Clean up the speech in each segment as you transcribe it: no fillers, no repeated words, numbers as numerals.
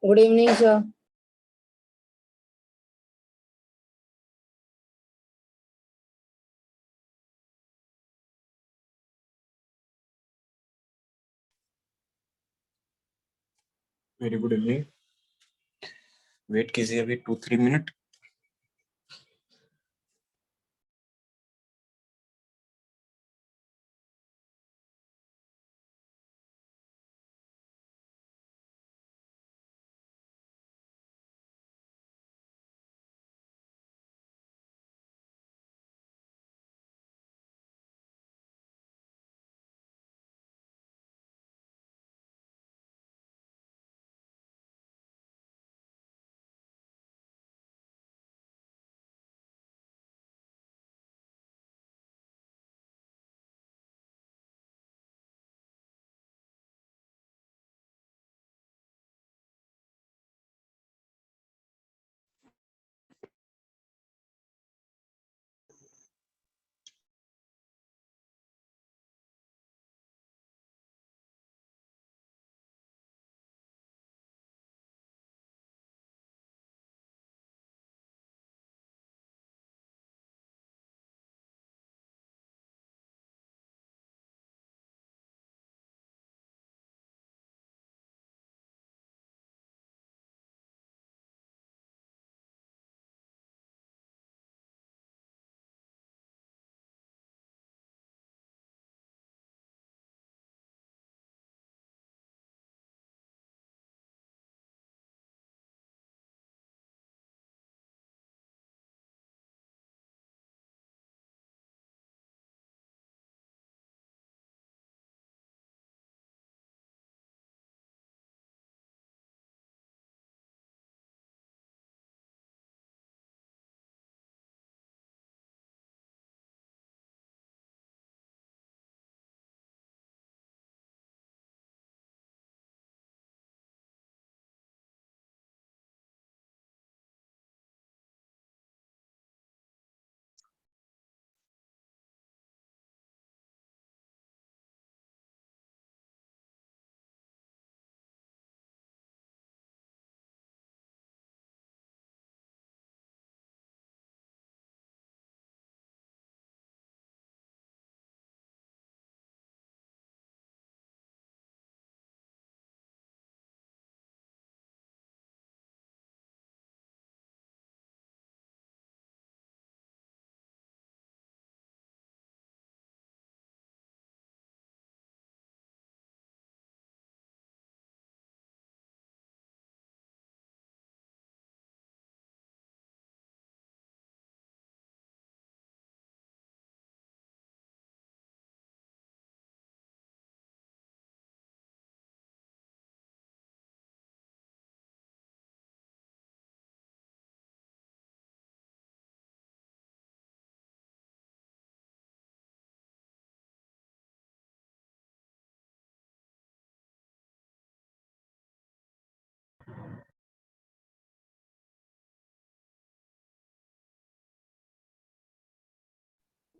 Good evening, sir. Very good evening. Wait कीजिए अभी 2-3 minute.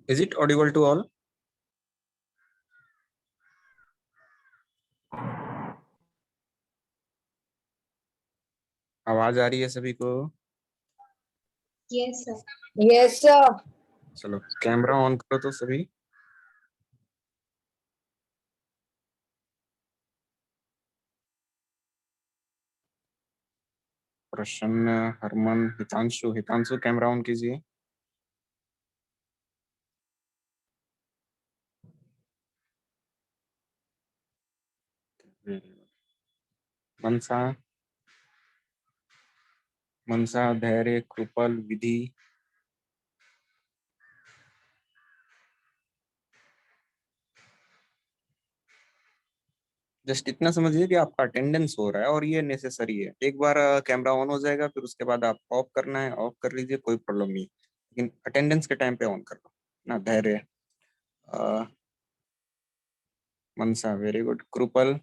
Is it audible to all? आवाज आ रही है सभी को? Yes, sir. Yes, sir. चलो कैमरा ऑन करो तो सभी। प्रसन्न, हरमन, हितांशु। हितांशु कैमरा ऑन कीजिए। मनसा, मनसा, धैर्य, कृपल, विधि। जस्ट इतना समझिए कि आपका अटेंडेंस हो रहा है और ये नेसेसरी है। एक बार कैमरा ऑन हो जाएगा, फिर उसके बाद आप ऑफ करना है, ऑफ कर लीजिए, कोई प्रॉब्लम नहीं। लेकिन अटेंडेंस के टाइम पे ऑन कर लो ना। Dhairya, Mansa, very good. Kripal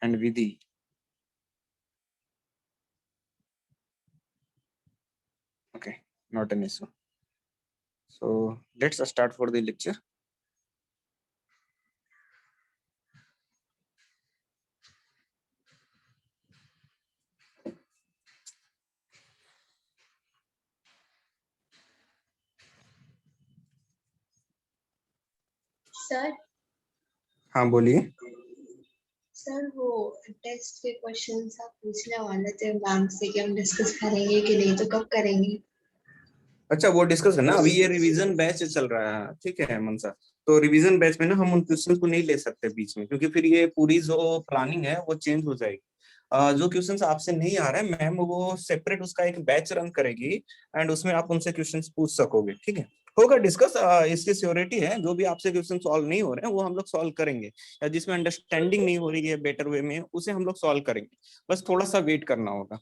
and Vidhi. Okay, not an issue. So let's start for the lecture. Sir हाँ बोलिए। सर वो टेस्ट के क्वेश्चंस आप पूछने वाले थे मैम से कि हम डिस्कस करेंगे कि नहीं, तो कब करेंगे? अच्छा वो डिस्कस करना, अभी ये रिवीजन बैच चल रहा है, ठीक है मनसा। तो रिवीजन बैच में ना हम उन क्वेश्चन को नहीं ले सकते बीच में, क्योंकि फिर ये पूरी जो प्लानिंग है वो चेंज हो जाएगी। जो क्वेश्चंस आपसे नहीं आ रहा है मैम वो सेपरेट उसका एक बैच रन करेगी, एंड उसमें आप उनसे क्वेश्चंस पूछ सकोगे, ठीक है। होगा डिस्कस, इसकी श्योरिटी है। जो भी आपसे क्वेश्चन सॉल्व नहीं हो रहे हैं वो हम लोग सॉल्व करेंगे, या जिसमें अंडरस्टैंडिंग नहीं हो रही है बेटर वे में उसे हम लोग सॉल्व करेंगे। बस थोड़ा सा वेट करना होगा।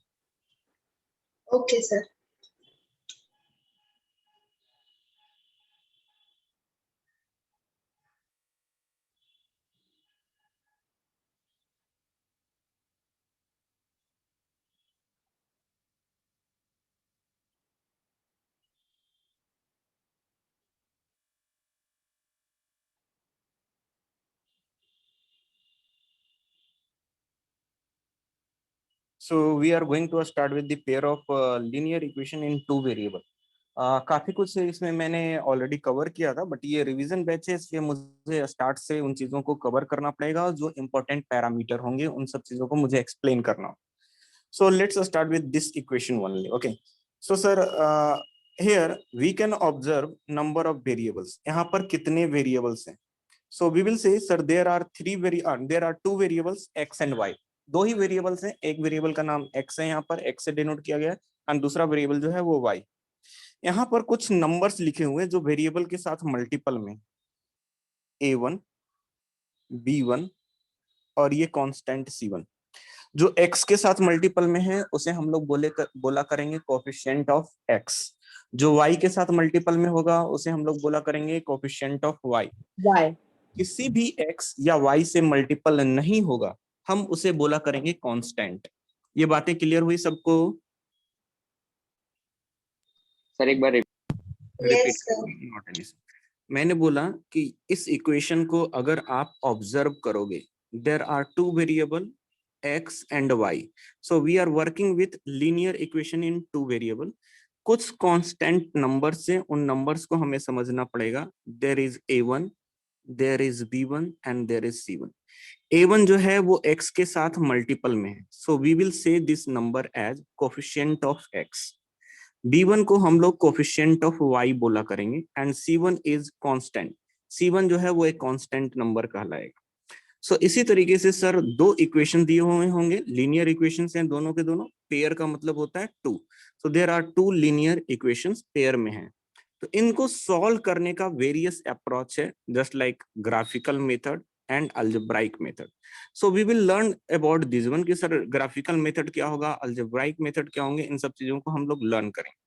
Okay sir. So we are going to start with the pair of linear equation in two variable. काफी कुछ इसमें मैंने ऑलरेडी कवर किया था, बट ये रिवीजन बैच है इसलिए मुझे स्टार्ट से उन चीजों को कवर करना पड़ेगा, और जो इंपॉर्टेंट पैरामीटर होंगे उन सब चीजों को मुझे एक्सप्लेन करना होगा। So let's start with this equation only. Okay. So sir, here we can observe number of variables. यहाँ पर कितने variables हैं? So we will say sir there are there are two variables x and y. दो ही variables हैं, एक variable का नाम x है, यहाँ पर x से डिनोट किया गया है, और दूसरा वेरिएबल जो है वो y। यहाँ पर कुछ नंबर्स लिखे हुए हैं जो वेरिएबल के साथ मल्टीपल में, a1, b1 और ये कांस्टेंट c1। जो x के साथ मल्टीपल में है उसे हम लोग बोला करेंगे कोएफिशिएंट ऑफ x। जो y के साथ मल्टीपल में होगा उसे हम लोग बोला करेंगे कोएफिशिएंट ऑफ y। किसी भी x या y से मल्टीपल नहीं होगा हम उसे बोला करेंगे कांस्टेंट। ये बातें क्लियर हुई सबको? सर एक बार यस रिपीट। मैंने बोला कि इस इक्वेशन को अगर आप ऑब्जर्व करोगे, there are two variable x and y, so we are working with linear equation in two variable। कुछ कांस्टेंट नंबर्स से उन नंबर्स को हमें समझना पड़ेगा। there is a1, there is b1 and there is c1। a1 जो है वो x के साथ मल्टीपल में है, so we will say this number as coefficient of x। b1 को हम लोग कोफिशिएंट ऑफ y बोला करेंगे, and c1 is constant. c1 जो है वो एक कांस्टेंट नंबर कहलाएगा। सो इसी तरीके से सर दो इक्वेशन दिए हुए होंगे, लीनियर इक्वेशंस हैं दोनों के दोनों, पेयर का मतलब होता है two. So there are two linear equations pair में हैं। तो इनको सॉल्व करने का वेरियस अप्रोच है, just like graphical method and algebraic method. So we will learn about this one कि सर ग्राफिकल मेथड क्या होगा, अलजेब्राइक मेथड क्या होंगे, इन सब चीजों को हम लोग लर्न करेंगे।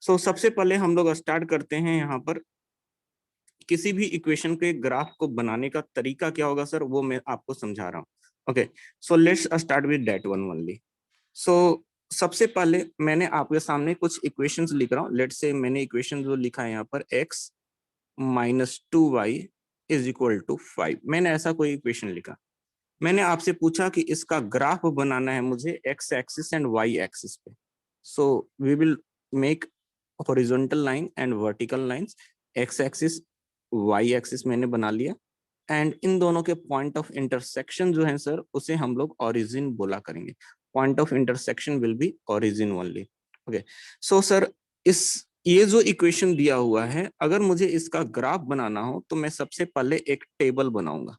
सो सबसे पहले हम लोग स्टार्ट करते हैं यहाँ पर किसी भी इक्वेशन के ग्राफ को बनाने का तरीका क्या होगा सर, वो मैं आपको समझा रहा हूँ। Okay, so let's start with that one only. So सबसे पहले मैंने आपके सामने कुछ इक्वेशंस लिख रहा हूँ। लेट्स से मैंने इक्वेशन जो लिखा है यहाँ पर x minus 2y is equal to 5। मैंने ऐसा कोई इक्वेशन लिखा। मैंने आपसे पूछा कि इसका ग्राफ बनाना है मुझे x axis and y axis पे। So we will make horizontal line and vertical lines. x axis y axis मैंने बना लिया, एंड इन दोनों के पॉइंट ऑफ इंटरसेक्शन जो है सर उसे हम लोग ओरिजिन बोला करेंगे। Point of intersection will be origin only. Okay, so sir इस ये जो इक्वेशन दिया हुआ है, अगर मुझे इसका ग्राफ बनाना हो तो मैं सबसे पहले एक टेबल बनाऊंगा।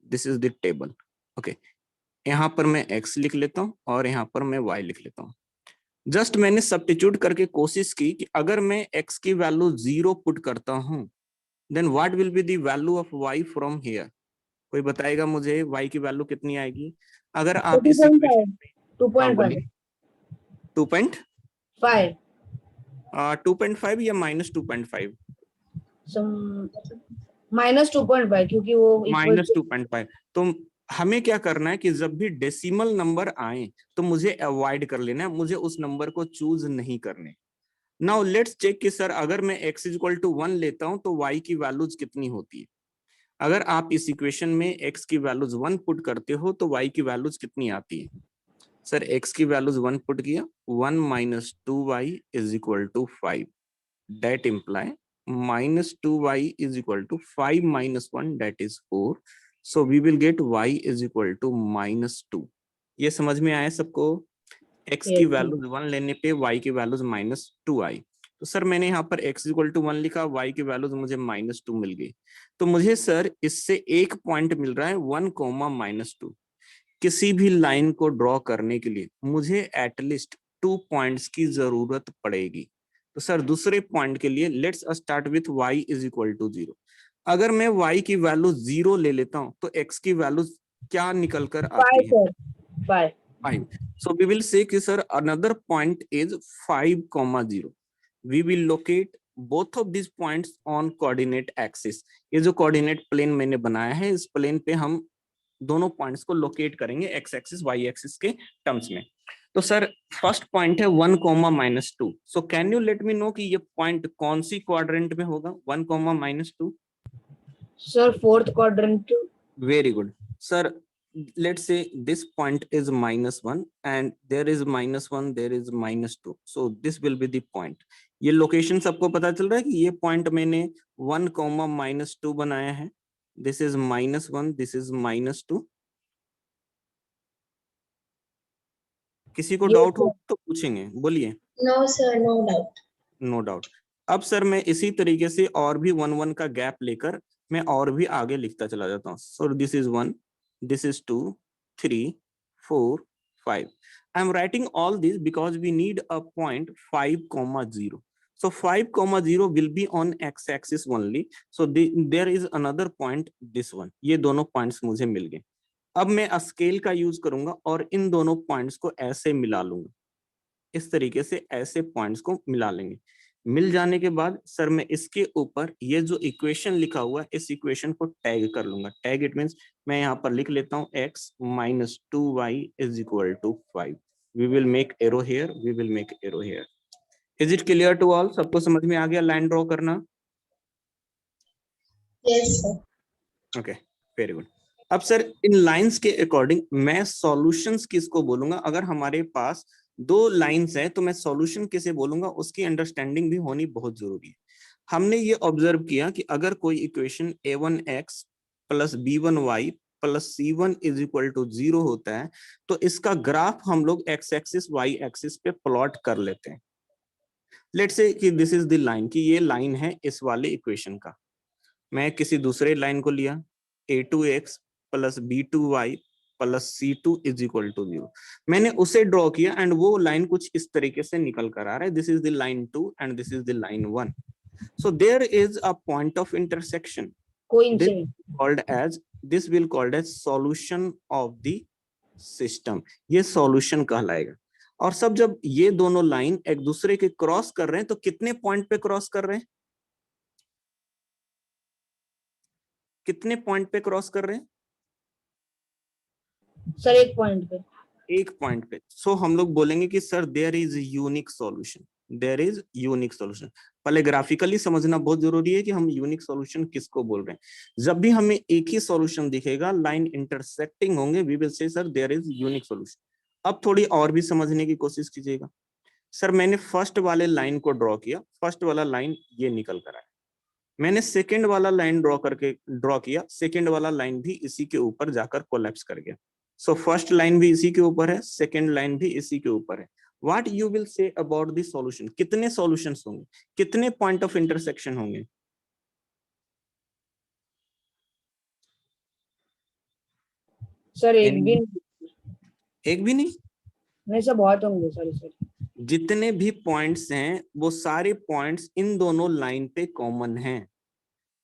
This is the table. Okay, यहाँ पर मैं x लिख लेता हूँ और यहाँ पर मैं y लिख लेता हूँ। जस्ट मैंने सब्स्टिट्यूट करके कोशिश की कि अगर मैं x की वैल्यू 0 पुट करता हूँ, then what will be the value of y from here. कोई बताएगा मुझे y की वैल्यू कितनी आएगी? अगर आप इस इक्वेशन, हाँ बोलिए, 5 2.5 या माइनस 2.5? माइनस 2.5 क्योंकि वो माइनस 2.5। तो हमें क्या करना है कि जब भी डेसिमल नंबर आए तो मुझे अवॉइड कर लेना है, मुझे उस नंबर को चूज नहीं करने। नाउ लेट्स चेक कि सर अगर मैं x इज इक्वल टू 1 लेता हूं तो y की वैल्यूज कितनी होती है। अगर आप इस इक्वेशन में x की वैल्यूज 1 पुट करते हो तो y की वैल्यूज कितनी आती है? सर x की वैल्यूज 1 पुट किया, 1 minus 2y is equal to 5। That imply minus 2y is equal to 5 minus 1 that is 4. So we will get y is equal to minus 2. ये समझ में आया सबको? x की Yes, sir. वैल्यूज 1 लेने पे y की वैल्यूज माइनस 2 आई। तो सर मैंने यहाँ पर x इक्वल टू 1 लिखा, y की वैल्यूज मुझे माइनस 2 मिल गई। तो मुझे सर इससे एक पॉइंट मिल रहा है 1 कोमा माइनस 2। किसी भी लाइन को ड्रॉ करने के लिए मुझे एटलीस्ट 2 पॉइंट्स की जरूरत पड़ेगी। तो सर दूसरे पॉइंट के लिए let's start with y is equal to 0। अगर मैं y की वैल्यू 0 ले लेता हूं तो x की वैल्यू क्या निकल कर आती है? 5. So we will say कि sir another point is 5,0. We will locate both of these points on coordinate axis. ये जो coordinate plane मैंने बनाया है, इस plane पे हम दोनों पॉइंट्स को लोकेट करेंगे एक्स एक्सिस वाई एक्सिस के टर्म्स में। तो सर फर्स्ट पॉइंट है 1 comma minus 2। So can you let me know कि ये पॉइंट कौन सी क्वाड्रेंट में होगा 1 comma minus 2? Sir fourth quadrant. Very good sir. Let's say this point is -1 and there is -1, there is -2. So this will be the point. ये location सबको पता चल रहा है कि ये पॉइंट मैंने 1 कोमा माइनस 2 बनाया है। This is -1, this is -2. किसी को डाउट हो तो पूछेंगे, बोलिए। No sir, no doubt. No doubt. अब सर मैं इसी तरीके से और भी 1 का गैप लेकर मैं और भी आगे लिखता चला जाता हूँ। सो this is 1, this is 2, 3, 4, 5. I am writing all this because we need a point 5,0. So 5,0 will be on x-axis only. So there is another point, this one. ये दोनों points मुझे मिल गए। अब मैं स्केल का यूज करूंगा और इन दोनों पॉइंट्स को ऐसे मिला लूंगा। इस तरीके से ऐसे पॉइंट्स को मिला लेंगे। मिल जाने के बाद सर मैं इसके ऊपर ये जो इक्वेशन लिखा हुआ है इस इक्वेशन को टैग कर लूंगा। टैग इट मींस मैं यहाँ पर लिख लेता हूँ x minus 2y is equal to 5. We will make arrow here, we will make arrow here. Is it clear to all? सबको समझ में आ गया लाइन ड्रॉ करना? Yes sir. Okay, very good. अब सर इन लाइंस के अकॉर्डिंग मैं solutions किसको बोलूंगा? अगर हमारे पास दो लाइंस है तो मैं सॉल्यूशन किसे बोलूंगा, उसकी अंडरस्टैंडिंग भी होनी बहुत जरूरी है। हमने ये ऑब्जर्व किया कि अगर कोई equation a1x plus b1y plus c1 is equal to 0 होता है तो इसका ग्राफ हम लोग x एक्सिस y एक्सिस पे प्लॉट कर लेते हैं। लेट्स से कि दिस इज द लाइन, कि ये लाइन है इस वाले इक्वेशन का। मैं किसी दूसरे लाइन को लिया a2x plus b2y plus c2 is equal to 0। मैंने उसे ड्रॉ किया एंड वो लाइन कुछ इस तरीके से निकल कर आ रहा है। This is the line 2 and this is the line 1। So there is a point of intersection this will called as solution of the system. ये सॉल्यूशन कहलाएगा। और सब जब ये दोनों लाइन एक दूसरे के क्रॉस कर रहे हैं तो कितने पॉइंट पे क्रॉस कर रहे हैं? कितने पॉइंट पे क्रॉस कर रहे हैं सर? एक पॉइंट पे। एक पॉइंट पे। सो हम लोग बोलेंगे कि sir there is unique solution, there is unique solution. पहले ग्राफिकली समझना बहुत जरूरी है कि हम यूनिक सॉल्यूशन किसको बोल रहे हैं। जब भी हमें एक ही सॉल्यूशन दिखेगा, लाइन इंटरसेक्टिंग होंगे, we will say sir there is unique solution. अब थोड़ी और भी समझने की कोशिश कीजिएगा। सर मैंने फर्स्ट वाले लाइन को ड्रॉ किया, फर्स्ट वाला लाइन ये निकल कर आया। मैंने सेकेंड वाला लाइन ड्रॉ किया, सेकेंड वाला लाइन भी इसी के ऊपर जाकर कोलैप्स कर गया। सो फर्स्ट लाइन भी इसी के ऊपर है, सेकेंड लाइन भी इसी के ऊपर है। What you will say about the solution? कितने सॉल्यूशंस होंगे, कितने पॉइंट ऑफ इंटरसेक्शन होंगे? सर एक भी एक भी नहीं? नहीं सर, बहुत होंगे। सर जितने भी पॉइंट्स हैं वो सारे पॉइंट्स इन दोनों लाइन पे कॉमन हैं।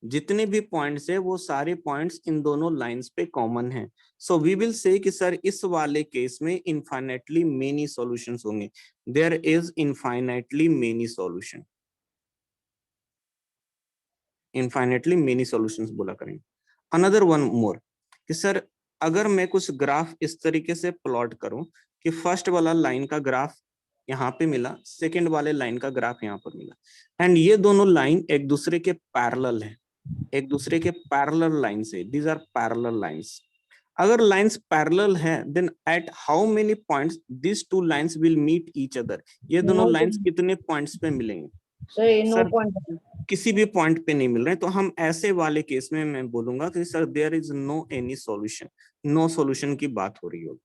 जितने भी पॉइंट्स है वो सारे पॉइंट्स इन दोनों लाइंस पे कॉमन हैं। सो वी विल से कि सर इस वाले केस में इनफाइनाइटली मेनी सॉल्यूशंस होंगे। There is infinitely many solution, infinitely many solutions बोला करेंगे। अनदर वन मोर कि सर अगर मैं कुछ ग्राफ इस तरीके से प्लॉट करूं कि फर्स्ट वाला लाइन का ग्राफ यहाँ पे मिला, सेकेंड वाले लाइन का ग्राफ यहाँ पर मिला एंड ये दोनों लाइन एक दूसरे के पैरेलल है, एक दूसरे के पैरेलल लाइन से। These are parallel lines. अगर लाइंस पैरेलल है then at how many points this two lines will meet each other? ये दोनों लाइंस कितने पॉइंट्स पे मिलेंगे? Sir 9 point. किसी भी पॉइंट पे नहीं मिल रहे, तो हम ऐसे वाले केस में मैं बोलूंगा कि sir there is no any solution, no solution की बात हो रही होगी।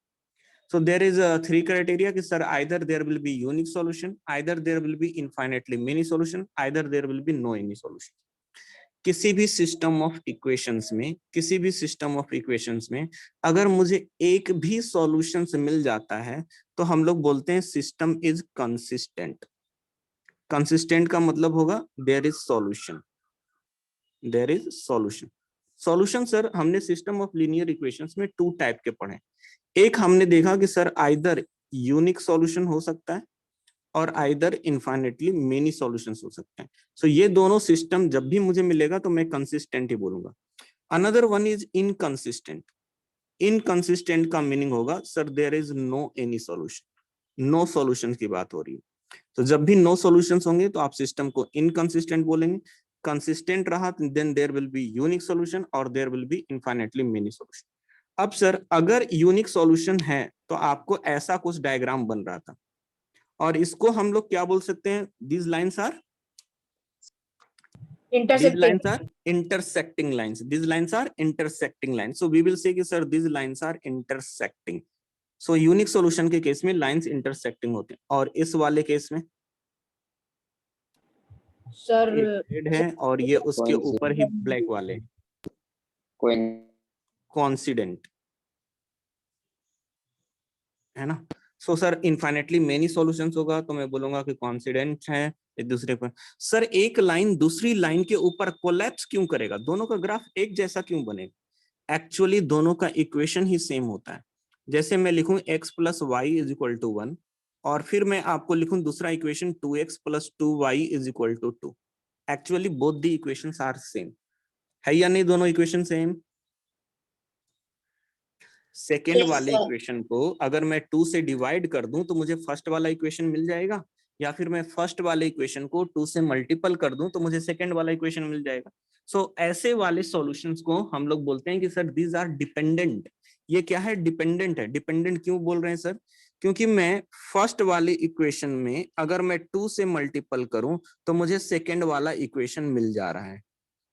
So there is a 3 criteria कि sir either there will be unique solution, either there will be infinitely many solution, either there will be no any solution. किसी भी system of equations में, किसी भी सिस्टम ऑफ इक्वेशंस में अगर मुझे एक भी सॉल्यूशन मिल जाता है तो हम लोग बोलते हैं सिस्टम इज कंसिस्टेंट। कंसिस्टेंट का मतलब होगा there is solution, there is solution. Solution sir हमने सिस्टम ऑफ लीनियर इक्वेशंस में 2 टाइप के पढ़े। एक हमने देखा कि सर आइदर यूनिक सॉल्यूशन हो सकता है और आइदर इनफाइनेटली मेनी सॉल्यूशंस हो सकते हैं। सो ये दोनों सिस्टम जब भी मुझे मिलेगा तो मैं कंसिस्टेंट ही बोलूंगा। Another one is inconsistent. Inconsistent का मीनिंग होगा sir there is no any solution, no solution की बात हो रही है। तो जब भी नो सॉल्यूशंस होंगे तो आप सिस्टम को इनकंसिस्टेंट बोलेंगे। कंसिस्टेंट रहा then there will be unique solution और there will be infinitely many solution. अब सर अगर यूनिक सॉल्यूशन है तो आपको ऐसा कुछ डायग्राम बन रहा था और इसको हम लोग क्या बोल सकते हैं, these lines are Intersecting. intersecting lines, these lines are intersecting lines, so we will say कि sir these lines are intersecting। so unique solution के केस में लाइंस इंटरसेक्टिंग होते हैं और इस वाले केस में सर रेड है और ये उसके ऊपर ही ब्लैक वाले कॉन्सिडेंट है ना। So sir infinitely many solutions होगा तो मैं बोलूंगा कि कॉन्सिडेंट है एक दूसरे पर। सर एक लाइन दूसरी लाइन के ऊपर कोलैप्स क्यों करेगा, दोनों का ग्राफ एक जैसा क्यों बनेगा? एक्चुअली दोनों का इक्वेशन ही सेम होता है। जैसे मैं लिखूं x plus y is equal to 1 और फिर मैं आपको लिखूं दूसरा equation 2x plus 2y is equal to 2। Actually both the equations are same, है या नहीं? दोनों इक्वेशन सेम। सेकेंड Yes, वाले sir. इक्वेशन को अगर मैं 2 से डिवाइड कर दूं तो मुझे फर्स्ट वाला इक्वेशन मिल जाएगा, या फिर मैं फर्स्ट वाले इक्वेशन को 2 से मल्टीपल कर दूं तो मुझे सेकेंड वाला इक्वेशन मिल जाएगा। सो ऐसे वाले सॉल्यूशंस को हम लोग बोलते हैं कि सर दीज आर डिपेंडेंट। ये क्या है? डिपेंडेंट है। डिपेंडेंट क्यों बोल रहे हैं सर? क्योंकि मैं फर्स्ट वाले इक्वेशन में अगर मैं 2 से मल्टीपल करूं तो मुझे सेकेंड वाला इक्वेशन मिल जा रहा है।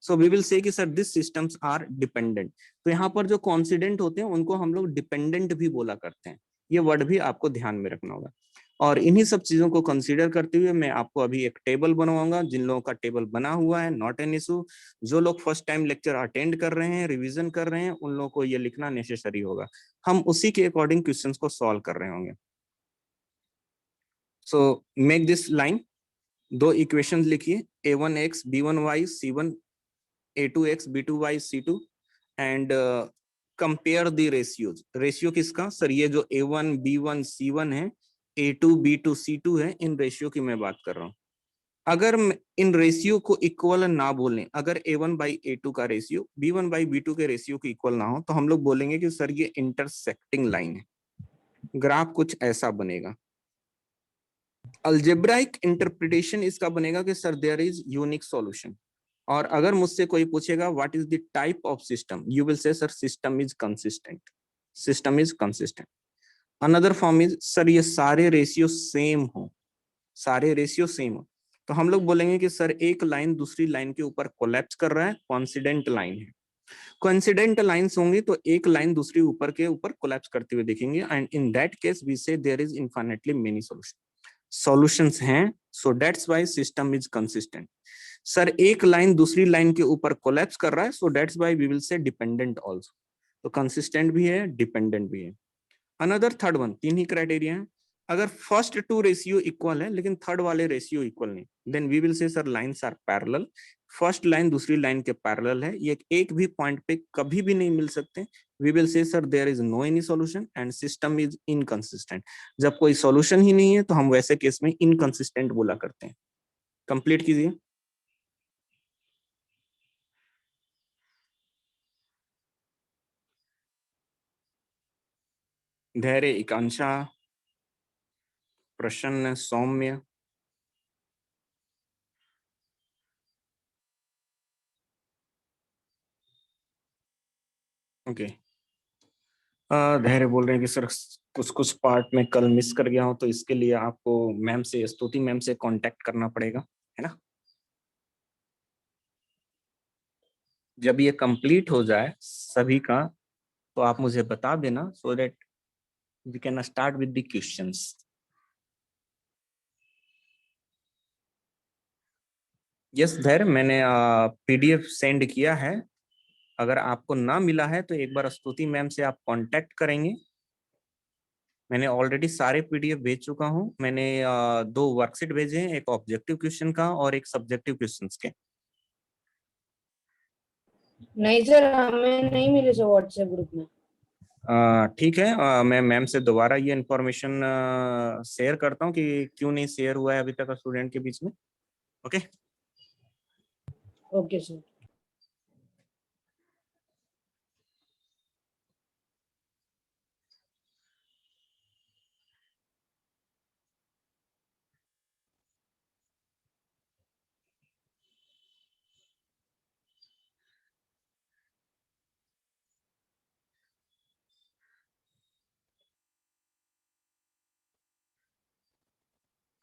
सो वी विल से कि sir this systems are dependent. तो यहाँ पर जो कॉन्सिडेंट होते हैं उनको हम लोग डिपेंडेंट भी बोला करते हैं। ये वर्ड भी आपको ध्यान में रखना होगा। और इन्हीं सब चीजों को कंसीडर करते हुए मैं आपको अभी एक टेबल बनवाऊंगा। जिन लोगों का टेबल बना हुआ है नॉट एन इशू, जो लोग फर्स्ट टाइम लेक्चर अटेंड कर रहे हैं, रिवीजन कर रहे हैं, उन लोगों को ये लिखना नेसेसरी होगा। हम उसी के अकॉर्डिंग क्वेश्चंस को सॉल्व कर रहे होंगे। सो मेक दिस लाइन, दो इक्वेशंस लिखिए a1x b1y c1 a2x b2y c2 and compare the ratios. Ratio किसका सर? ये जो a1 b1 c1 है, a2 b2 c2 है, इन रेशियो की मैं बात कर रहा हूँ। अगर इन रेशियो को इक्वल ना बोलें, अगर a1 बाई a2 का रेशियो b1 बाई b2 के रेशियो के इक्वल ना हो तो हम लोग बोलेंगे कि सर ये इंटरसेक्टिंग लाइन है। ग्राफ कुछ ऐसा बनेगा। अल्जेब्राइक इंटरप्रिटेशन इसका बनेगा कि sir there is unique solution. और अगर मुझसे कोई पूछेगा what is the type of system, you will say sir system is consistent, system is consistent. Another form is sir ये सारे रेशियो सेम हो, सारे रेशियो सेम हो, तो हम लोग बोलेंगे कि सर एक लाइन दूसरी लाइन के ऊपर कोलैप्स कर रहा है, कॉन्सिडेंट लाइन है। कोइंसिडेंट लाइंस होंगी तो एक लाइन दूसरी ऊपर के ऊपर कोलैप्स करते हुए दिखेंगे and in that case we say there is infinitely many solution, solutions हैं। So that's why system is consistent. Sir एक लाइन दूसरी लाइन के ऊपर कोलैप्स कर रहा है, so that's why we will say dependent also. तो कंसिस्टेंट भी है, डिपेंडेंट भी है। अनदर थर्ड वन, तीन ही क्राइटेरिया है। अगर फर्स्ट टू रेशियो इक्वल है लेकिन थर्ड वाले रेशियो इक्वल नहीं, then we will say sir lines are parallel. First line दूसरी लाइन के पैरेलल है, ये एक भी पॉइंट पे कभी भी नहीं मिल सकते। We will say sir there is no any solution and system is inconsistent. जब कोई सॉल्यूशन ही नहीं है तो हम वैसे केस में इनकंसिस्टेंट बोला करते हैं। कंप्लीट कीजिए। धैर्य, एकांक्षा, प्रसन्न, सौम्य। ओके। धैर्य बोल रहे हैं कि सर कुछ कुछ पार्ट में कल मिस कर गया हूं तो इसके लिए आपको मैम से, स्तुति मैम से कांटेक्ट करना पड़ेगा, है ना। जब ये कंप्लीट हो जाए सभी का तो आप मुझे बता देना, so that we can start with the questions. Yes Dhairya, मैंने पीडीएफ सेंड किया है। अगर आपको ना मिला है तो एक बार स्तुति मैम से आप कांटेक्ट करेंगे। मैंने ऑलरेडी सारे पीडीएफ भेज चुका हूं। मैंने 2 वर्कशीट भेजे हैं, एक ऑब्जेक्टिव क्वेश्चन का और एक सब्जेक्टिव क्वेश्चंस के। नहीं सर, हमें नहीं मिले सर व्हाट्सएप ग्रुप में। ठीक है, मैं मैम से दोबारा ये इंफॉर्मेशन शेयर करता हूँ कि क्यों नहीं शेयर हुआ है अभी तक स्टूडेंट के बीच में। Okay okay sir.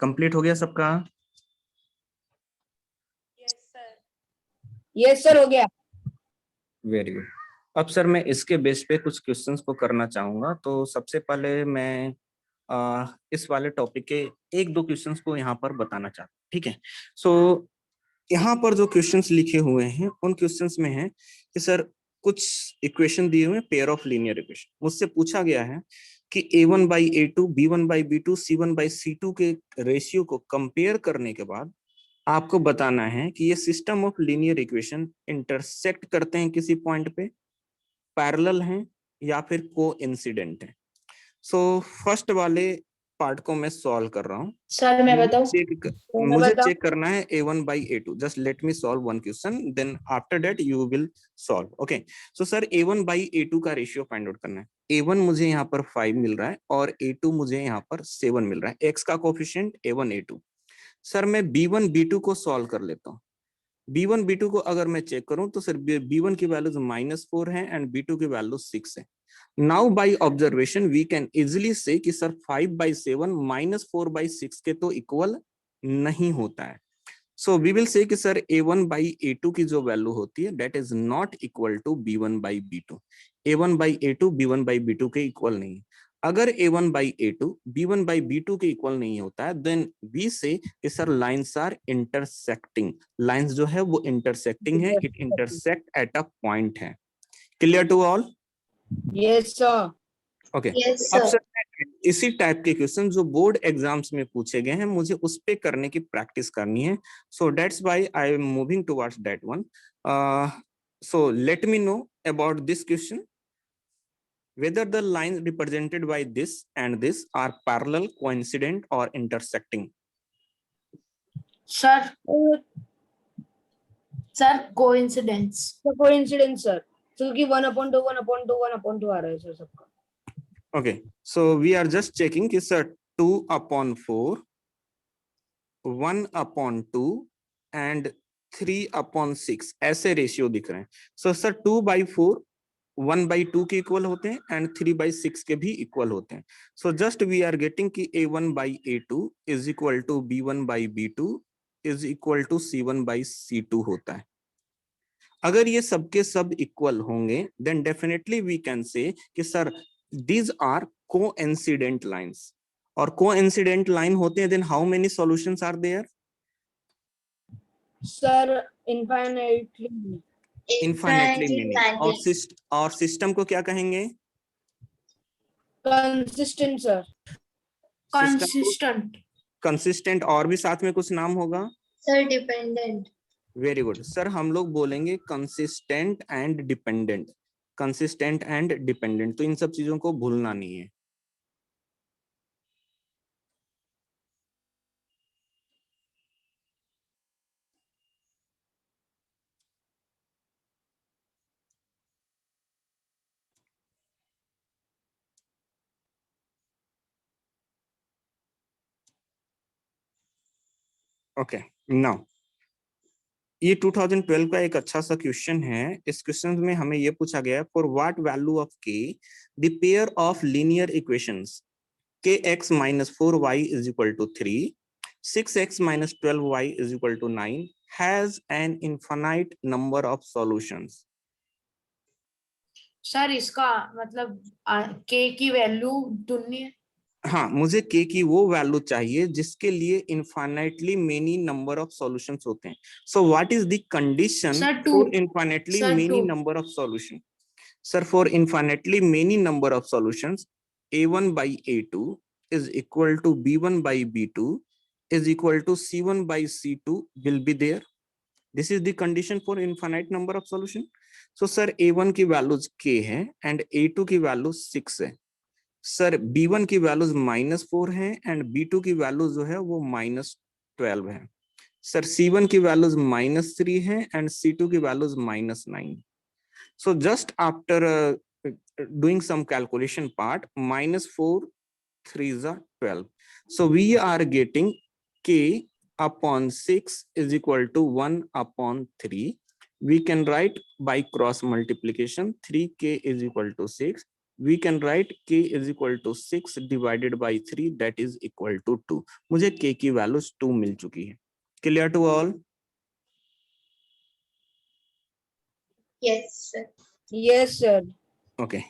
कंप्लीट हो गया सबका? यस सर, हो गया। Very good. अब सर मैं इसके बेस पे कुछ क्वेश्चंस को करना चाहूंगा। तो सबसे पहले मैं इस वाले टॉपिक के 1-2 क्वेश्चंस को यहाँ पर बताना चाहता हूँ, ठीक है। सो यहाँ पर जो क्वेश्चंस लिखे हुए हैं उन क्वेश्चंस में है कि सर कुछ इक्वेशन दिए हुए पेयर ऑफ लीनियर इक्वेशन, मुझसे पूछा गया है कि a1/a2 b1/b2 c1/c2 के रेशियो को कंपेयर करने के बाद आपको बताना है कि ये system of linear equation intersect करते हैं किसी पॉइंट पे, पैरेलल हैं या फिर कोइंसिडेंट हैं। सो फर्स्ट वाले पार्ट को मैं सॉल्व कर रहा हूँ। सर मैं बताऊं? मुझे चेक करना है a1/a2। Just let me solve one question, then after that you will solve. Okay, so sir a1/a2 का रेशियो फाइंड आउट करना है। a1 मुझे यहाँ पर 5 मिल रहा है और a2 मुझे यहाँ पर 7 मिल रहा है। x का कोफिशिएंट a1 a2। सर मैं b1 b2 को सॉल्व कर लेता हूँ। b1 b2 को अगर मैं चेक करूं तो सर b1 की वैल्यूज -4 है एंड b2 की वैल्यू 6 है। Now by observation we can easily say कि सर 5/7 -4/6 के तो इक्वल नहीं होता है। सो वी विल से कि सर a1/a2 की जो वैल्यू होती है that is not equal to b1/b2। a1/a2 b1/b2 के इक्वल नहीं है। अगर a1/a2 b1/b2 के इक्वल नहीं होता है देन वी से कि sir lines are intersecting. Lines जो है वो इंटरसेक्टिंग है, it intersect at a point है। Clear to all? Yes sir. Okay, Yes, अब sir. सर इसी टाइप के क्वेश्चन जो बोर्ड एग्जाम्स में पूछे गए हैं मुझे उस पे करने की प्रैक्टिस करनी है। So that's why I am moving towards that one. So let me know about this question, whether the lines represented by this and this are parallel, coincident or intersecting. Sir sir coincidence. Coincidence sir, क्योंकि 1/2 1/2 1/2 आ रहा है sir सबका। Okay, so we are just checking कि sir 2/4, 1/2 and 3/6 ऐसे ratio दिख रहे हैं। So sir 2/4 1/2 के इक्वल होते हैं एंड 3/6 के भी इक्वल होते हैं। So just we are getting कि a1/a2 is equal to b1/b2 is equal to c1/c2 होता है। अगर ये सबके सब इक्वल होंगे then definitely we can say कि sir these are coincident lines. और कोइंसिडेंट लाइन होते हैं then how many solutions are there? Sir infinitely infinitely many. Infinitely और सिस्टम को क्या कहेंगे? Consistent sir. कंसिस्टेंट। कंसिस्टेंट। और भी साथ में कुछ नाम होगा? Sir, dependent. Very good sir, हम लोग बोलेंगे consistent and dependent. Consistent and dependent, तो इन सब चीजों को भूलना नहीं है। ओके, नाउ ये 2012 का एक अच्छा सा क्वेश्चन है। इस क्वेश्चन में हमें ये पूछा गया है फॉर व्हाट वैल्यू ऑफ के the pair of linear equations kx minus 4y is equal to 3, 6x minus 12y is equal to 9 has an infinite number of solutions. Sir इसका मतलब k की वैल्यू ढूंढनी है। हाँ, मुझे k की वो वैल्यू चाहिए जिसके लिए infinitely many number of solutions होते हैं. So what is the condition sir for 2 infinitely sir many 2 number of solution? Sir, for infinitely many number of solutions, A1 by A2 is equal to B1 by B2 is equal to C1 by C2 will be there. This is the condition for infinite number of solution. So, sir, A1 की values K है and A2 की values 6 है. Sir, B1 की values -4 है and B2 की values जो है वो -12 है. Sir, C1 की values -3 है and C2 की values -9. So just after doing some calculation part, -4, 3s are 12. So we are getting k upon 6 is equal to 1 upon 3. We can write by cross multiplication 3k is equal to 6. We can write k is equal to 6 divided by 3 that is equal to 2. मुझे k की values 2 मिल चुकी है. Clear to all? Yes, sir. Yes, sir. Okay.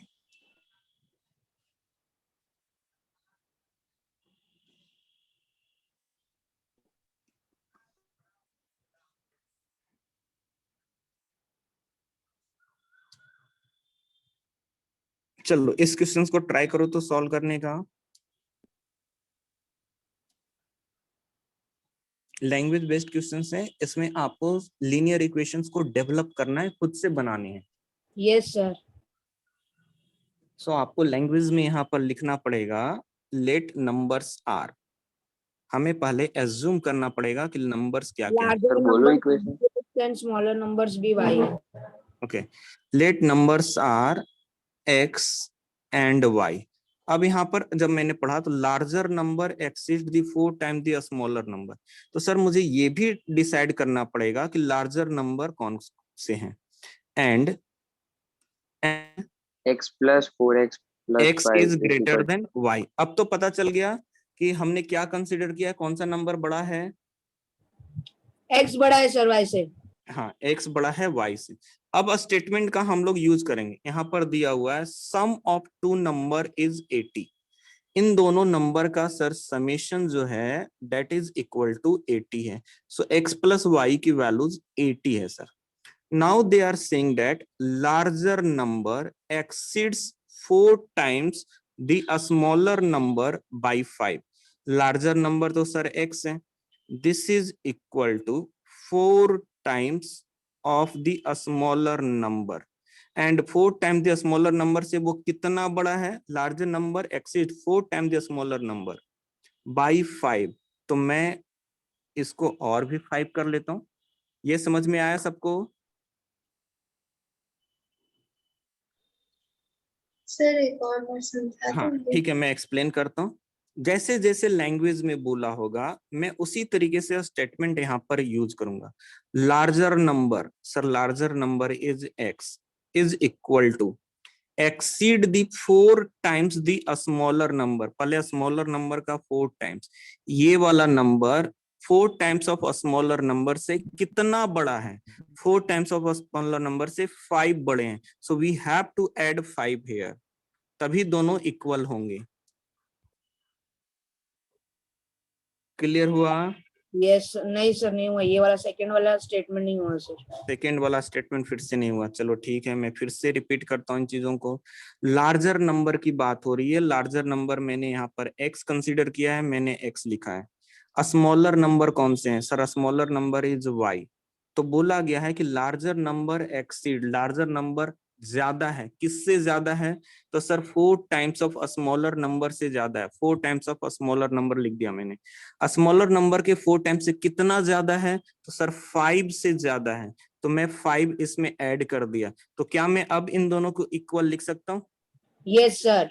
चलो इस questions को try करो तो solve करने का. लैंग्वेज बेस्ड क्वेश्चंस है, इसमें आपको लीनियर इक्वेशंस को डेवलप करना है, खुद से बनाने हैं. Yes, sir. सो आपको लैंग्वेज में यहाँ पर लिखना पड़ेगा लेट नंबर्स आर. हमें पहले एज्यूम करना पड़ेगा कि नंबर्स क्या क्या है. Larger numbers and smaller numbers be y. Okay, let numbers are x and y. अब यहाँ पर जब मैंने पढ़ा तो larger number exceed the 4 time the smaller number. तो सर मुझे ये भी डिसाइड करना पड़ेगा कि लार्जर नंबर कौन से हैं. And x plus 4x plus x 5 is is greater equal than y. अब तो पता चल गया कि हमने क्या कंसिडर किया है, कौन सा नंबर बड़ा है. X बड़ा है sir y से. हाँ, x बड़ा है y से. अब स्टेटमेंट का हम लोग यूज करेंगे. यहाँ पर दिया हुआ है सम ऑफ टू नंबर इज 80. इन दोनों नंबर का सर समेशन जो है दैट इज इक्वल टू 80 है. सो x प्लस y की वैल्यूज 80 है sir. Now they are saying that larger number exceeds 4 times the smaller number by 5. Larger number तो sir x है. This is equal to 4 times of the smaller number. And 4 time the smaller number से वो कितना बड़ा है, larger number exceed 4 time the smaller number by 5. तो मैं इसको और भी 5 कर लेता हूं. ये समझ में आया सबको? सर एक और बार समझा हाँ देंगे? ठीक है, मैं एक्सप्लेन करता हूँ. जैसे जैसे लैंग्वेज में बोला होगा मैं उसी तरीके से स्टेटमेंट यहाँ पर यूज करूंगा. Larger number, sir larger number is x is equal to exceed the 4 times the smaller number. पहले स्मॉलर नंबर का 4 टाइम्स. ये वाला number 4 times of smaller number से कितना बड़ा है? 4 टाइम्स ऑफ स्मॉलर नंबर से 5 बड़े हैं. So we have to add 5 here, तभी दोनों इक्वल होंगे. क्लियर हुआ? Yes, नहीं sir नहीं हुआ. ये वाला second वाला statement नहीं हुआ sir. सेकेंड वाला स्टेटमेंट फिर से नहीं हुआ. चलो ठीक है, मैं फिर से रिपीट करता हूँ इन चीजों को. लार्जर नंबर की बात हो रही है. लार्जर नंबर मैंने यहाँ पर x कंसीडर किया है, मैंने x लिखा है. स्मॉलर नंबर कौन से हैं sir? Smaller number is y. तो बोला गया है कि larger number exceed, larger number ज्यादा है. किससे ज्यादा है? तो sir 4 times of smaller number से ज्यादा है. 4 टाइम्स ऑफ स्मॉलर नंबर लिख दिया मैंने. स्मॉलर नंबर के 4 टाइम्स से कितना ज्यादा है? तो सर 5 से ज्यादा है. तो मैं 5 इसमें ऐड कर दिया. तो क्या मैं अब इन दोनों को इक्वल लिख सकता हूँ? Yes sir.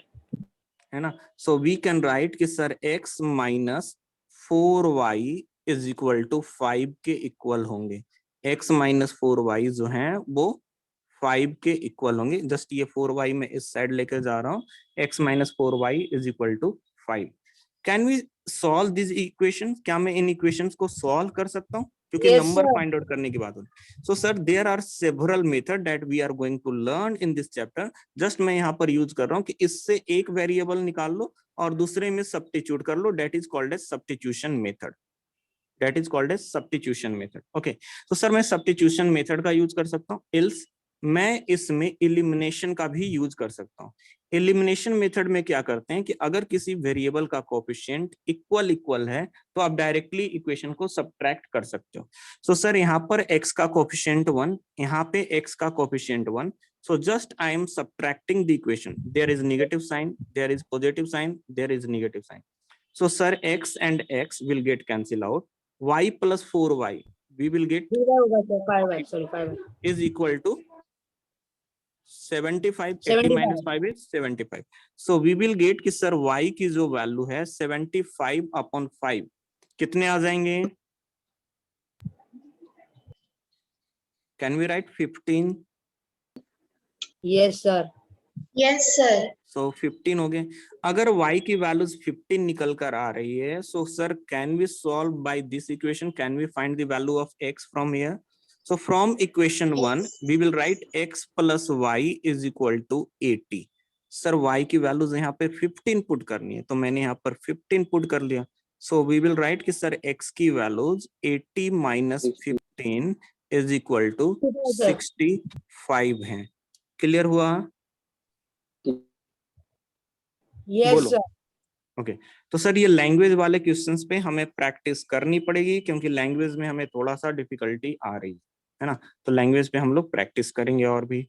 है ना. सो वी कैन राइट कि sir x minus 4y is equal to 5 के इक्वल होंगे. x माइनस 4y जो है वो 5 के इक्वल होंगे. जस्ट ये 4y मैं इस साइड लेकर जा रहा हूँ. x minus 4y is equal to 5. Can we solve this equation? क्या मैं इन इक्वेशंस को सॉल्व कर सकता हूँ? क्योंकि Yes, number sir. Find out करने की बात होती। So sir there are several method that we are going to learn in this chapter. Just मैं यहाँ पर यूज कर रहा हूँ कि इससे एक वेरिएबल निकाल लो और दूसरे में सब्स्टिट्यूट कर लो, that is called as substitution method, that is called as substitution method. Okay, तो सर मैं सब्स्टिट्यूशन मेथड का यूज कर सकता हूँ, एल्स मैं इसमें एलिमिनेशन का भी यूज कर सकता हूँ। एलिमिनेशन मेथड में क्या करते हैं कि अगर किसी वेरिएबल का कोएफिशिएंट इक्वल है तो आप डायरेक्टली इक्वेशन को सब्ट्रैक्ट कर सकते हो। सो सर यहाँ पर x का कोएफिशिएंट 1, यहाँ पे x का coefficient 1, so just I am subtracting the equation. There is negative sign, there is positive sign, there is negative sign. So sir x and x will get cancel out. Y plus 4y we will get होगा sir, 5x, sorry, 5x. is equal to 75. 80 75. minus 5 is 75. So we will get कि sir y की जो value है 75/5 कितने आ जाएंगे? Can we write 15? Yes, sir. Yes, sir. So 15 हो गए। अगर y की वैल्यूज 15 निकल कर आ रही है, so sir can we solve by this equation? Can we find the value of x from here? So from equation 1 we will write x plus y is equal to 80. Sir y की values यहाँ पे 15 put करनी है, तो मैंने यहाँ पर 15 put कर लिया। So we will write कि सर x की values 80 minus 15 is equal to 65 हैं। क्लियर हुआ? Yes, बोलो। sir. ओके तो सर ये लैंग्वेज वाले क्वेश्चंस पे हमें प्रैक्टिस करनी पड़ेगी, क्योंकि लैंग्वेज में हमें थोड़ा सा डिफिकल्टी आ रही है ना, तो लैंग्वेज पे हम लोग प्रैक्टिस करेंगे और भी।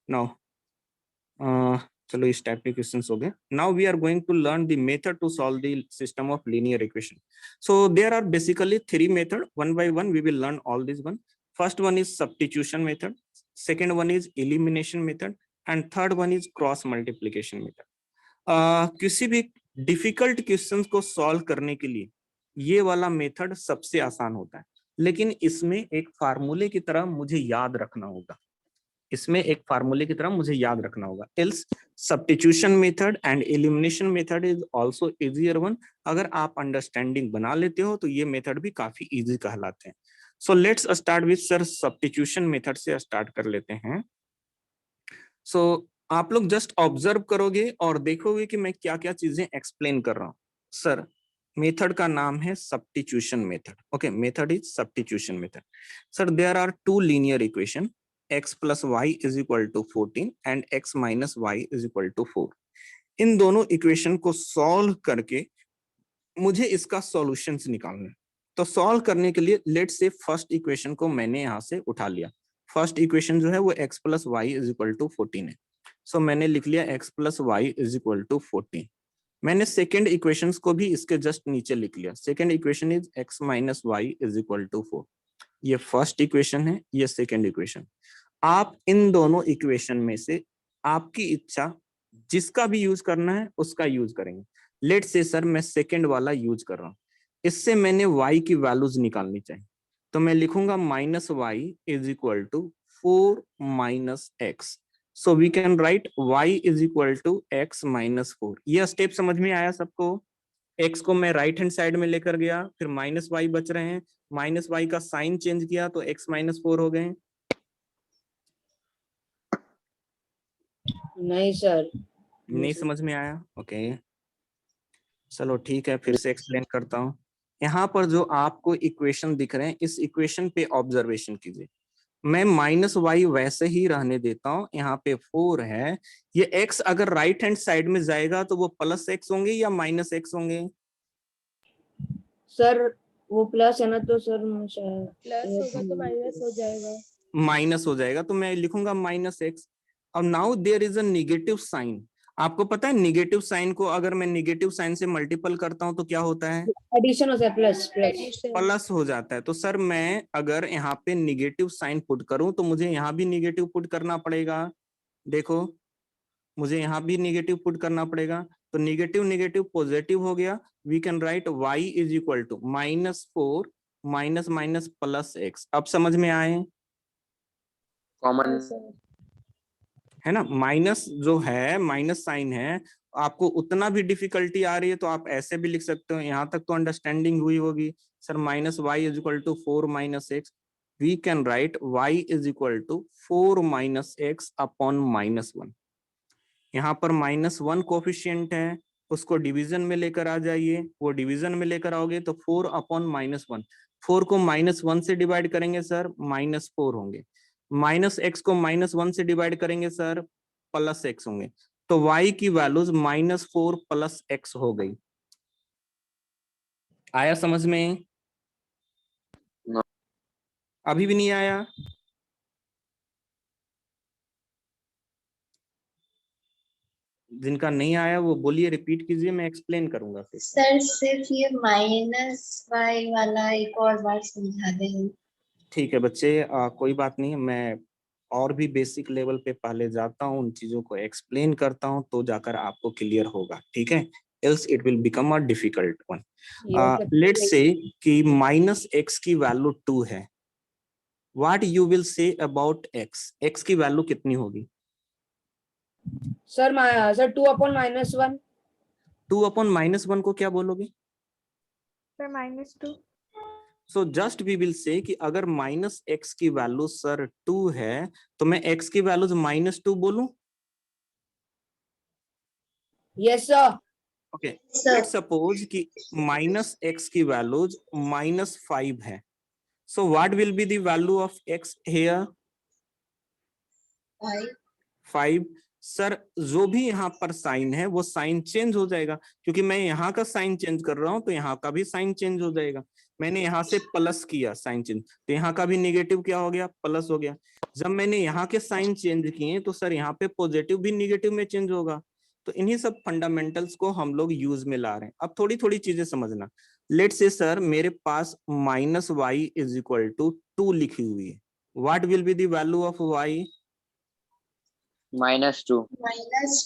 नाउ चलो इस टाइप के क्वेश्चंस हो गए। Now we are going to learn the method to solve the system of linear equation. So there are basically 3 मेथड, one by one we will learn all this one. First one is substitution method, second one is elimination method and third one is cross multiplication method. किसी भी difficult questions को solve करने के लिए ये वाला method सबसे आसान होता है, लेकिन इसमें एक फार्मूले की तरह मुझे याद रखना होगा, इसमें एक फार्मूले की तरह मुझे याद रखना होगा। Else substitution method and elimination method is also easier one. अगर आप अंडरस्टैंडिंग बना लेते हो तो ये मेथड भी काफी इजी कहलाते हैं। सो let's start with sir substitution method से स्टार्ट कर लेते हैं। सो आप लोग जस्ट ऑब्जर्व करोगे और देखोगे कि मैं क्या क्या चीजें एक्सप्लेन कर रहा हूँ। सर मेथड का नाम है substitution method. Okay, method is substitution method. Sir there are two linear equation, x plus y is equal to 14 and x minus y is equal to 4। इन दोनों इक्वेशन को सॉल्व करके मुझे इसका सॉल्यूशंस निकालना है। तो सॉल्व करने के लिए लेट्स से फर्स्ट इक्वेशन को मैंने यहाँ से उठा लिया। फर्स्ट इक्वेशन जो है वो x plus y is equal to 14 है। सो मैंने लिख लिया x plus y is equal to 14। मैंने सेकेंड इक्वेशंस को भी इसके जस्ट नीचे लिख लिया। Second equation is x minus y is equal to 4। ये फर्स्ट इक्वेशन है, ये सेकेंड इक्वेशन। आप इन दोनों इक्वेशन में से आपकी इच्छा जिसका भी यूज करना है उसका यूज करेंगे। लेट से सर मैं सेकेंड वाला यूज कर रहा हूँ, इससे मैंने y की वैल्यूज निकालनी चाहिए, तो मैं लिखूंगा -y is equal to 4 minus x. So we can write y is equal to x minus 4। यह स्टेप समझ में आया सबको? x को मैं राइट हैंड साइड में लेकर गया, फिर -y बच रहे हैं, -y का साइन चेंज किया तो x माइनस 4 हो गए। नहीं सर, नहीं समझ में आया? ओके चलो ठीक है, फिर से एक्सप्लेन करता हूँ। यहाँ पर जो आपको इक्वेशन दिख रहे हैं, इस इक्वेशन पे ऑब्जर्वेशन कीजिए। मैं -y वैसे ही रहने देता हूँ, यहाँ पे 4 है। ये x अगर राइट हैंड साइड में जाएगा तो वो +x होंगे या -x होंगे? सर वो प्लस है ना, तो सर प्लस होगा तो माइनस हो जाएगा। माइनस हो जाएगा, तो मैं लिखूंगा -x। अब now there is a negative sign. आपको पता है नेगेटिव साइन को अगर मैं नेगेटिव साइन से मल्टीपल करता हूं तो क्या होता है? एडिशन हो जाए, प्लस प्लस हो जाता है। तो सर मैं अगर यहाँ पे नेगेटिव साइन पुट करूं तो मुझे यहाँ भी नेगेटिव पुट करना पड़ेगा। देखो मुझे यहाँ भी नेगेटिव पुट करना पड़ेगा, तो नेगेटिव नेगेटिव पॉजिटिव हो गया। We can write y is equal to -4 minus minus +x। अब समझ में आए? कॉमन है ना, माइनस जो है, माइनस साइन है, आपको उतना भी डिफिकल्टी आ रही है तो आप ऐसे भी लिख सकते हो, यहाँ तक तो अंडरस्टैंडिंग हुई होगी। Sir minus y is equal to 4 minus x, we can write y is equal to 4 minus x upon minus 1। यहाँ पर -1 कोफिशिएंट है, उसको डिवीजन में लेकर आ जाइए, वो डिवीजन में लेकर आओगे तो 4 अपॉन -1, 4 को -1 से डिवाइड करेंगे सर -4 होंगे, माइनस एक्स को -1 से डिवाइड करेंगे सर प्लस एक्स होंगे, तो y की वैल्यूज -4 प्लस एक्स हो गई। आया समझ में? No. अभी भी नहीं आया? जिनका नहीं आया वो बोलिए, रिपीट कीजिए, मैं एक्सप्लेन करूंगा फिर। सर सिर्फ ये -y वाला एक और बार समझा दें। ठीक है बच्चे, कोई बात नहीं, मैं और भी बेसिक लेवल पे पहले जाता हूँ, उन चीजों को एक्सप्लेन करता हूँ तो जाकर आपको क्लियर होगा, ठीक है, else it will become a difficult one. Let's say कि -x की वैल्यू 2 है, what you will say about x की वैल्यू कितनी होगी? Sir sir 2 upon -1। 2 अपॉन -1 को क्या बोलोगे? Sir -2। So just we will say कि अगर -x की वैल्यू सर 2 है तो मैं x की वैल्यूज -2 बोलूं? Yes sir. Okay, sir let's suppose कि -x की वैल्यूज -5 है, so what will be the value of x here? 5। Sir जो भी यहाँ पर साइन है वो साइन चेंज हो जाएगा, क्योंकि मैं यहाँ का साइन चेंज कर रहा हूँ तो यहाँ का भी साइन चेंज हो जाएगा। मैंने यहाँ से प्लस किया साइन चेंज, तो यहाँ का भी नेगेटिव क्या हो गया? प्लस हो गया। जब मैंने यहाँ के साइन चेंज किए तो सर यहाँ पे पॉजिटिव भी नेगेटिव में चेंज होगा। तो इन्हीं सब फंडामेंटल्स को हम लोग यूज में ला रहे हैं। अब थोड़ी थोड़ी चीजें समझना। लेट्स से सर मेरे पास -y इज इक्वल टू 2 लिखी हुई है, what will be the value of y? -2.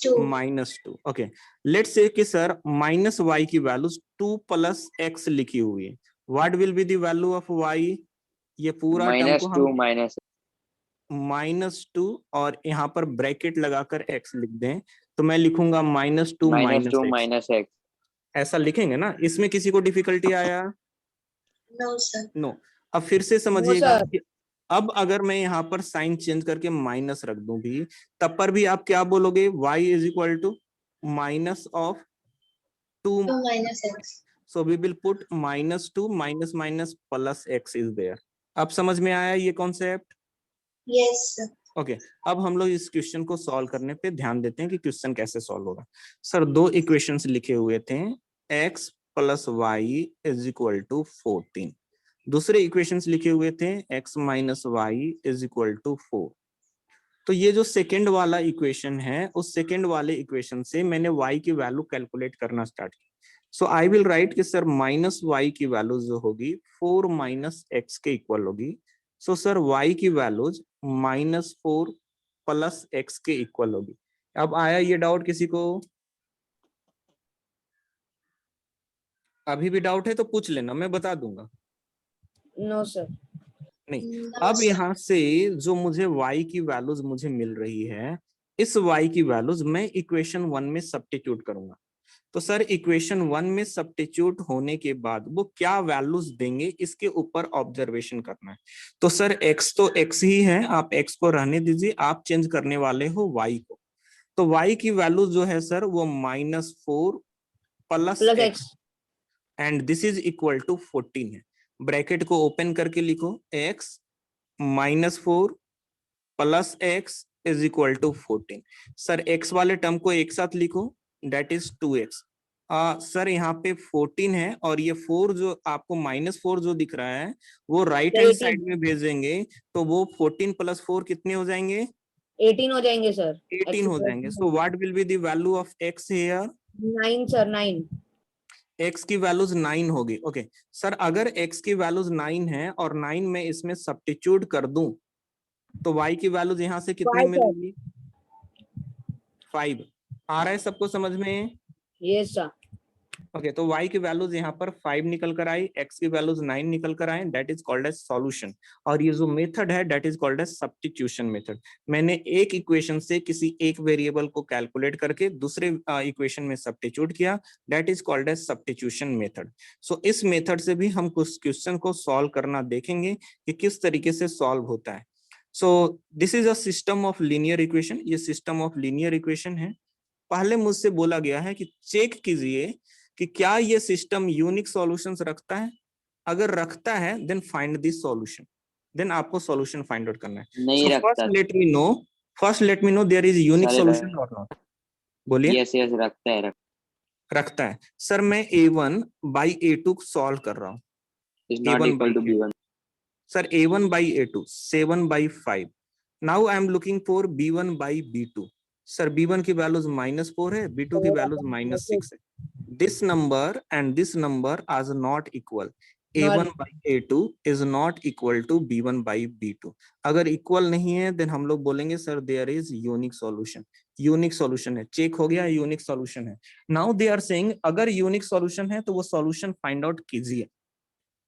-2 okay, let's say कि सर -y की वैल्यूज 2 प्लस x लिखी हुई है, what will be the value of y? ये पूरा टर्म को -2 हम -. -2 और यहाँ पर ब्रैकेट लगाकर x लिख दें तो मैं लिखूंगा -2 -x, -x. ऐसा लिखेंगे ना? इसमें किसी को डिफिकल्टी आया? No sir. नो। अब फिर से नो समझिएगा सर। कि अब अगर मैं यहाँ पर साइन चेंज करके माइनस रख दूं भी, तब पर भी आप क्या बोलोगे? y is equal to minus of 2, 2 -x। so we will put -2 minus plus x is there। अब समझ में आया ये कॉन्सेप्ट? Yes sir. ओके, अब हम लोग इस क्वेश्चन को सॉल्व करने पे ध्यान देते हैं कि क्वेश्चन कैसे सॉल्व होगा। सर दो इक्वेशंस लिखे हुए थे, x plus y is equal to 14, दूसरे इक्वेशंस लिखे हुए थे x minus y is equal to 4। तो ये जो सेकेंड वाला इक्वेशन है, उस सेकेंड वाले इक्वेशन से मैंने y की वैल्यू कैलकुलेट करना स्टार्ट किया। सो आई विल राइट कि सर -y की वैल्यू जो होगी 4 माइनस एक्स के इक्वल होगी। सो सर y की वैल्यूज -4 प्लस एक्स के इक्वल होगी। अब आया ये डाउट किसी को? अभी भी डाउट है तो पूछ लेना, मैं बता दूंगा। No sir. नहीं, नो अब सर। यहाँ से जो मुझे y की वैल्यूज मुझे मिल रही है, इस y की वैल्यूज मैं इक्वेशन 1 में सब्स्टिट्यूट करूंगा। तो सर इक्वेशन 1 में सब्स्टिट्यूट होने के बाद वो क्या वैल्यूज देंगे, इसके ऊपर ऑब्जर्वेशन करना है। तो सर x तो x ही है, आप x को रहने दीजिए, आप चेंज करने वाले हो y को। तो y की वैल्यू जो है सर वो -4 plus plus x x. And this is equal to 14 है। ब्रैकेट को ओपन करके लिखो, x -4 plus x is equal to 14। Sir x वाले टर्म को एक साथ लिखो, डेट इज 2x। सर यहाँ पे 14 है और ये 4 जो आपको -4 जो दिख रहा है वो राइट हैंड 18 साइड में भेजेंगे तो वो 14 प्लस 4 कितने हो जाएंगे? 18 हो जाएंगे सर। 18 हो जाएंगे। So what will be the value of x here? 9 sir, 9। x की वैल्यूज 9 होगी। ओके सर, अगर x की वैल्यूज 9 है और 9 में इसमें सब्स्टिट्यूट कर दूं तो y की वैल्यूज यहाँ से कितनी 5 सर। मिलेगी? 5। आ रहा है सबको समझ में? Yes sir. ओके, तो y की वैल्यूज यहाँ पर 5 निकल कर आई, x की वैल्यूज 9 निकल कर आए, that is called as solution. और ये जो मेथड है that is called as substitution method. मैंने एक इक्वेशन से किसी एक वेरिएबल को कैलकुलेट करके दूसरे इक्वेशन में सब्स्टिट्यूट किया, that is called as substitution method. So इस मेथड से भी हम कुछ क्वेश्चन को सॉल्व करना देखेंगे कि किस तरीके से सॉल्व होता है। So this is a system of linear equation, ये सिस्टम ऑफ लीनियर इक्वेशन है। पहले मुझसे बोला गया है कि चेक कीजिए कि क्या ये सिस्टम यूनिक सॉल्यूशंस रखता है। अगर रखता है then find this solution, then आपको सॉल्यूशन फाइंड आउट करना है। नहीं सो रखता। First let me know there is unique sir solution और नॉट। बोलिए। यस यस रखता है रखता है सर। मैं a1 बाई a2 सॉल्व कर रहा हूँ। Is not a1 equal to by b1। Sir a1 by a2 7 by 5। Now I am looking for b1 by b2। Sir b1 की वैल्यूज -4 है, b2 की वैल्यूज -6 है। This number and this number are not equal. A1 by A2 is not equal to B1 by B2. अगर equal नहीं है then हम लोग बोलेंगे sir there is unique solution. Unique solution है, चेक हो गया, यूनिक सॉल्यूशन है। नाउ दे आर सेइंग अगर यूनिक सॉल्यूशन है तो वो सॉल्यूशन फाइंड आउट कीजिए।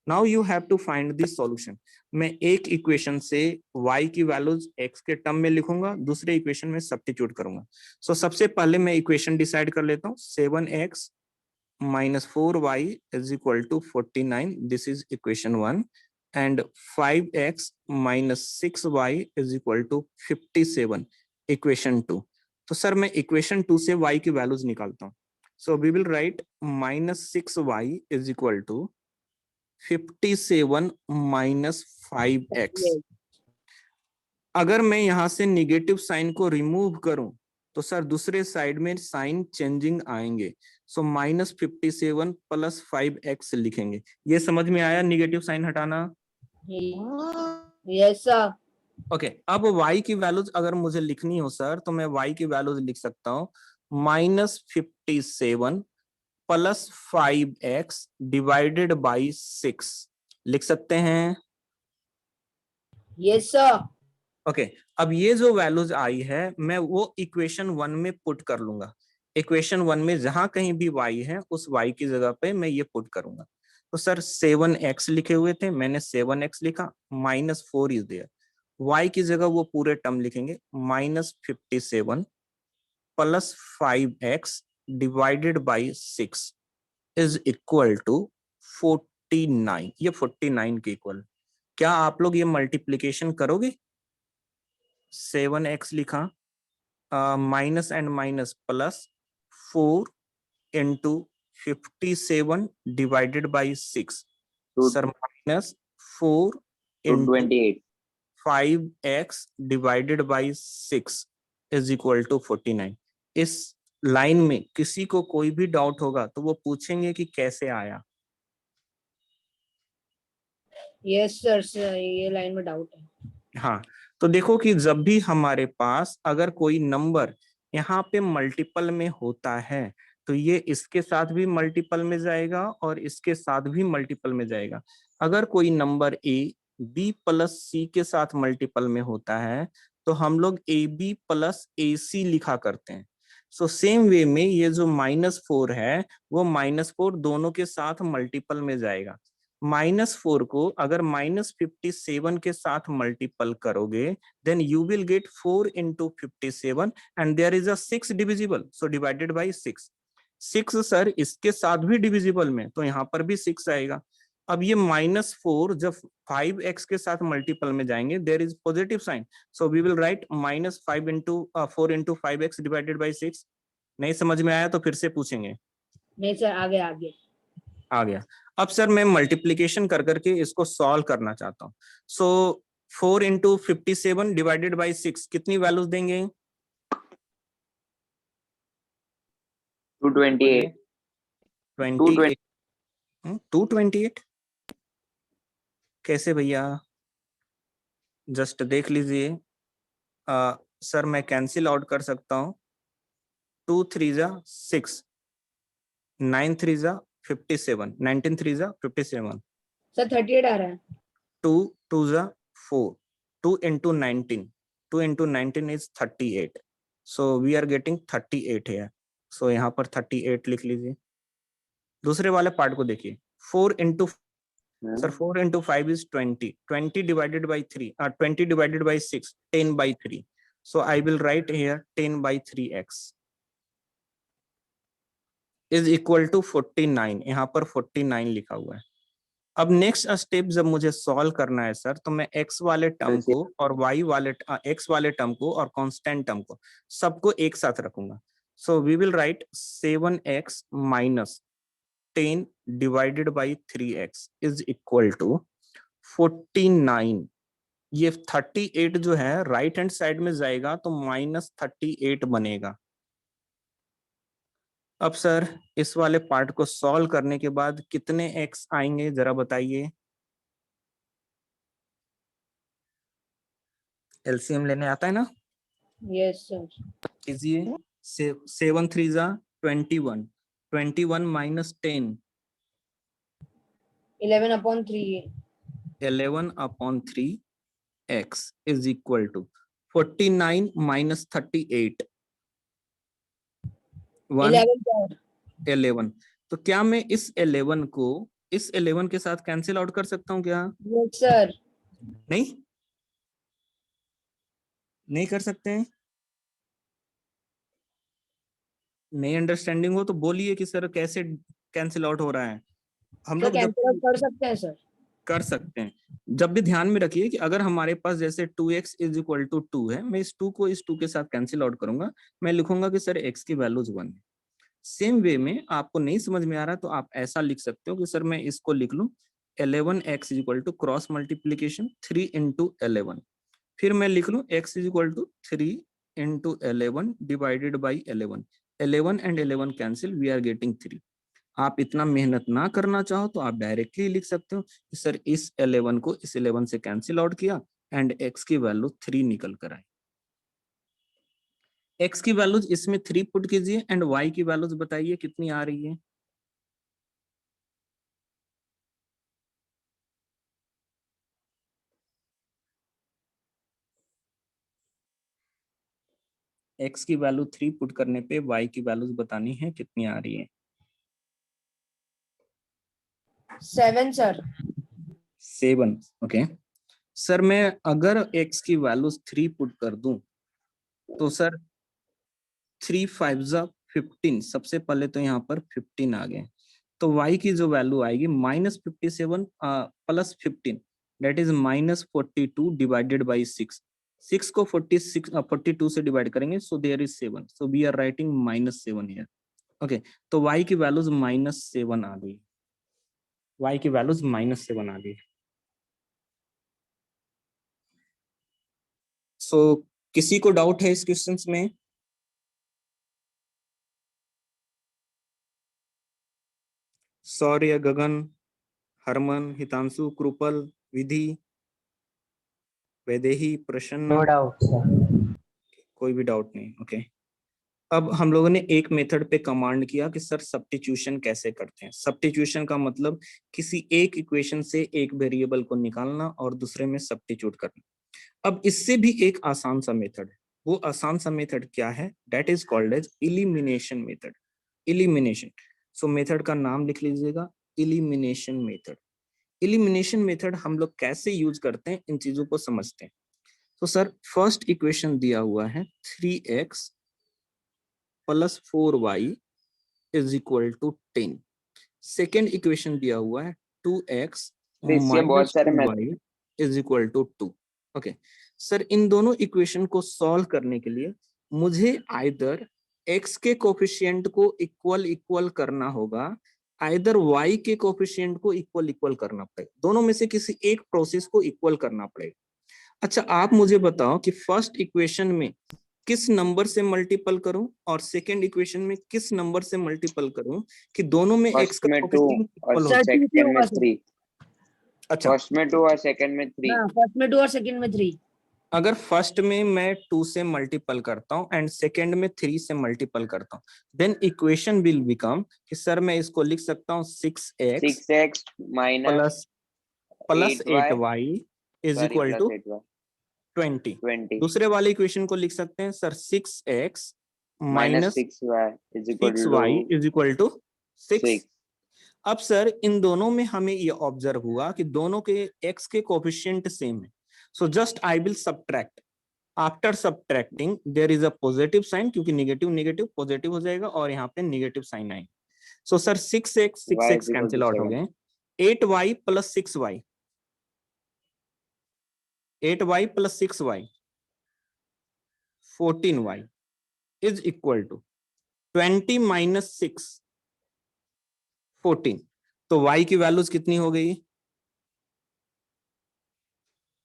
Now you have to find this solution. मैं एक इक्वेशन से y की वैल्यूज x के टर्म में लिखूंगा, दूसरे इक्वेशन में सब्स्टिट्यूट करूंगा। सो सबसे पहले मैं इक्वेशन डिसाइड कर लेता हूँ। 7x -4y is equal to 49. This is equation 1. And 5x -6y is equal to 57. Equation 2. तो सर मैं equation 2 से y की वैल्यूज निकालता हूँ। So we will write -6y is equal to 57 minus 5x। अगर मैं यहां से निगेटिव साइन को रिमूव करूं तो सर दूसरे साइड में साइन चेंजिंग आएंगे। सो -57 प्लस 5x लिखेंगे। ये समझ में आया निगेटिव साइन हटाना? Yes sir. ओके, अब y की वैल्यूज अगर मुझे लिखनी हो सर तो मैं y की वैल्यूज लिख सकता हूँ -57 प्लस 5x डिवाइडेड बाई 6 लिख सकते हैं। Yes sir. ओके, अब ये जो वैल्यूज आई है मैं वो इक्वेशन 1 में पुट कर लूंगा। इक्वेशन 1 में जहां कहीं भी y है उस y की जगह पे मैं ये पुट करूंगा। तो सर 7x लिखे हुए थे, मैंने 7x लिखा, -4 इज देयर। y की जगह वो पूरे टर्म लिखेंगे, -57 plus 5x divided by 6 is equal to 49। ये 49 के इक्वल। क्या आप लोग ये मल्टीप्लीकेशन करोगे? 7x लिखा, minus and minus plus 4 into 57 divided by 6 sir -4 into 228। 5x divided by 6 is equal to 49। इस लाइन में किसी को कोई भी डाउट होगा तो वो पूछेंगे कि कैसे आया। यस सर, ये लाइन में डाउट है। हाँ, तो देखो कि जब भी हमारे पास अगर कोई नंबर यहाँ पे मल्टीपल में होता है तो ये इसके साथ भी मल्टीपल में जाएगा और इसके साथ भी मल्टीपल में जाएगा। अगर कोई number a b plus c के साथ मल्टीपल में होता है तो हम लोग ab प्लस ac लिखा करते हैं। सो सेम वे में ये जो -4 है वो -4 दोनों के साथ मल्टीपल में जाएगा। -4 को अगर -57 के साथ मल्टीपल करोगे then you will get 4 into 57 and there is a 6 divisible, so divided by 6। 6 sir इसके साथ भी डिविजिबल में, तो यहाँ पर भी 6 आएगा। अब ये -4 जब 5x के साथ मल्टीपल में जाएंगे there is positive sign, so we will write -5 into 4 into 5x divided by 6। नहीं समझ में आया तो फिर से पूछेंगे। नहीं सर, आगे आगे आ गया। अब सर मैं मल्टीप्लीकेशन कर करके इसको सॉल्व करना चाहता हूँ। सो 4 इंटू 57 डिवाइडेड बाई 6 कितनी वैल्यूज देंगे? 228। 28। 228 कैसे भैया? जस्ट देख लीजिए। सर मैं कैंसिल आउट कर सकता हूँ। 2 3 जा 6, 9 3 जा 57, 19 3 जा 57, सर 38 आ रहा है। 2 2 जा 4, 2 into 19, 2 into 19 is 38, so we are getting 38 here, so यहाँ पर 38 लिख लीजिए। दूसरे वाले पार्ट को देखिए, 4 into sir 4 into 5 is 20. 20 divided by 3, 20 divided by 6, 10 by 3. So I will write here 10 by 3x is equal to 49. यहाँ पर 49 लिखा हुआ है। अब नेक्स्ट स्टेप जब मुझे सॉल्व करना है सर, तो मैं x वाले टर्म को और y वाले x वाले टर्म को और कांस्टेंट टर्म को सबको एक साथ रखूंगा। So we will write 7x minus 10 divided by 3x is equal to 49। ये 38 जो है राइट हैंड साइड में जाएगा तो -38 बनेगा। अब सर इस वाले पार्ट को सॉल्व करने के बाद कितने x आएंगे जरा बताइए। एलसीएम लेने आता है ना? Yes, sir. कीजिए। 7 3 जा 21, 21 minus 10, 11/3. 11/3 x is equal to 49 minus 38, 11, sir. 11। तो क्या मैं इस 11 को इस 11 के साथ कैंसिल आउट कर सकता हूँ क्या? Yes, sir. नहीं, नहीं कर सकते हैं। नहीं अंडरस्टैंडिंग हो तो बोलिए कि सर कैसे कैंसिल आउट हो रहा है। हम तो लोग जब कैंसिल आउट कर सकते हैं सर। कर सकते हैं, जब भी ध्यान में रखिए कि अगर हमारे पास जैसे 2x इज इक्वल टू 2 है, मैं इस 2 को इस 2 के साथ कैंसिल आउट करूंगा, मैं लिखूंगा कि सर x की वैल्यूज 1 है। सेम वे में आपको नहीं समझ में आ रहा तो आप ऐसा लिख सकते हो कि सर मैं इसको लिख लूं 11x is equal to cross multiplication 3 into 11, फिर मैं लिख लूं x is equal to 3 into 11 divided by 11, 11 and 11 cancel, we are getting 3। आप इतना मेहनत ना करना चाहो तो आप डायरेक्टली लिख सकते हो कि सर इस 11 को इस 11 से कैंसिल आउट किया एंड x की वैल्यू 3 निकल कर आई। x की वैल्यूज इसमें 3 पुट कीजिए एंड y की वैल्यूज बताइए कितनी आ रही है। x की वैल्यू 3 पुट करने पे y की वैल्यूज बतानी है कितनी आ रही है। 7, सर। 7, ओके। सर मैं अगर x की वैल्यूज 3 पुट कर दूं तो सर 3 5 जा 15, सबसे पहले तो यहाँ पर 15 आ गए, तो y की जो वैल्यू आएगी -57 plus 15, that is -42 divided by 6। 6 को 42 से डिवाइड करेंगे, so there is 7, so we are writing -7 here. Okay, तो y की वैल्यूज -7 आ गई, y की वैल्यूज -7 आ गई। सो किसी को डाउट है इस क्वेश्चंस में? सौर्य, गगन, हरमन, हितांशु, कृपल, विधि, वैदेही, प्रसन्न, कोई भी डाउट नहीं? ओके। अब हम लोगों ने एक मेथड पे कमांड किया कि सर सब्स्टिट्यूशन कैसे करते हैं। सब्स्टिट्यूशन का मतलब किसी एक इक्वेशन से एक वेरिएबल को निकालना और दूसरे में सब्स्टिट्यूट करना। अब इससे भी एक आसान सा मेथड है, वो आसान सा मेथड क्या है? That is called as elimination method. Elimination, so method का नाम लिख लीजिएगा, इलिमिनेशन मेथड। इलिमिनेशन मेथड हम लोग कैसे यूज करते हैं, इन चीजों को समझते हैं। तो सर फर्स्ट इक्वेशन दिया हुआ है 3x plus 4y is equal to 10। Second equation दिया हुआ है 2x minus 2y is equal to 2। Okay sir, इन दोनों इक्वेशन को सॉल्व करने के लिए मुझे आइदर x के कोफिशिएंट को इक्वल करना होगा, आइदर y के कोफिशिएंट को इक्वल करना पड़ेगा, दोनों में से किसी एक प्रोसेस को इक्वल करना पड़ेगा। अच्छा आप मुझे बताओ कि फर्स्ट इक्वेशन में किस नंबर से मल्टीपल करूं और सेकंड इक्वेशन में किस नंबर से मल्टीपल करूं कि दोनों में x का कोफिशिएंट इक्वल हो। सेकंड में 3। अच्छा, फर्स्ट में 2 और सेकंड में 3। हाँ, फर्स्ट में 2 और सेकंड में 3। अगर फर्स्ट में मैं 2 से मल्टीपल करता हूं एंड सेकंड में 3 से मल्टीपल करता हूं, देन इक्वेशन विल बिकम कि सर मैं इसको लिख सकता हूं 6x minus plus 8y is equal to 20। दूसरे वाले इक्वेशन को लिख सकते हैं sir 6x minus 6y is equal to 6। अब सर इन दोनों में हमें ये ऑब्जर्व हुआ कि दोनों के x के कोफिशिएंट सेम है, so just I will subtract. After subtracting there is a positive sign, क्योंकि नेगेटिव नेगेटिव पॉजिटिव हो जाएगा और यहाँ पे नेगेटिव साइन आएगा। So sir 6x y is equal cancel to out हो 7. गए, 8y plus 6y, 8y plus 6y 14y is equal to 20 minus 6 14। तो y की वैल्यूज कितनी हो गई?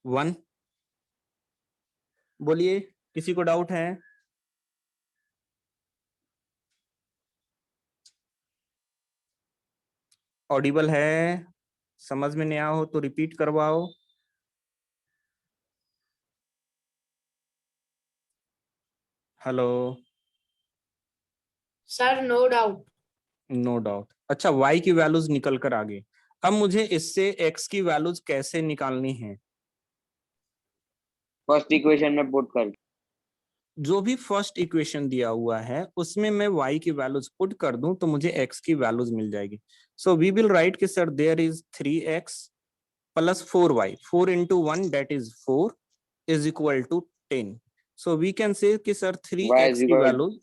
1। बोलिए, किसी को डाउट है? ऑडिबल है? समझ में नहीं आया हो तो रिपीट करवाओ। Hello, sir no doubt. No doubt. अच्छा, y की वैल्यूज निकल कर आ गई। अब मुझे इससे x की वैल्यूज कैसे निकालनी है? फर्स्ट इक्वेशन में पुट कर, जो भी फर्स्ट इक्वेशन दिया हुआ है उसमें मैं y की वैल्यूज पुट कर दूं तो मुझे x की वैल्यूज मिल जाएगी। सो वी विल राइट कि sir there is 3x plus 4y, 4 into 1 that is 4 is equal to 10. So we can say कि सर y 3x is की equal, value x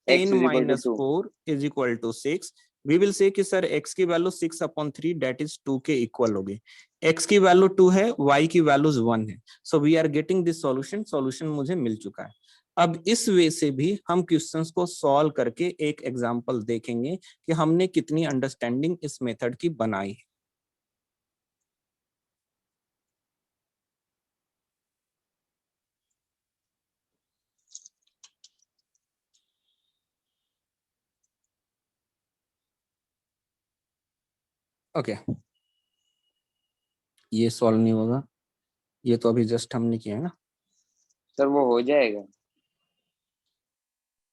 10 is equal to minus 2. 4 is equal to 6. We will say कि sir x की value 6/3 that is 2 के equal होगी। x की value 2 है, y की values 1 है। So we are getting this solution. Solution मुझे मिल चुका है। अब इस वे से भी हम क्वेश्चंस को सॉल्व करके एक एग्जांपल देखेंगे कि हमने कितनी अंडरस्टैंडिंग इस मेथड की बनाई है। ओके, ये सॉल्व नहीं होगा, ये तो अभी जस्ट हमने किया है ना। सर वो हो जाएगा।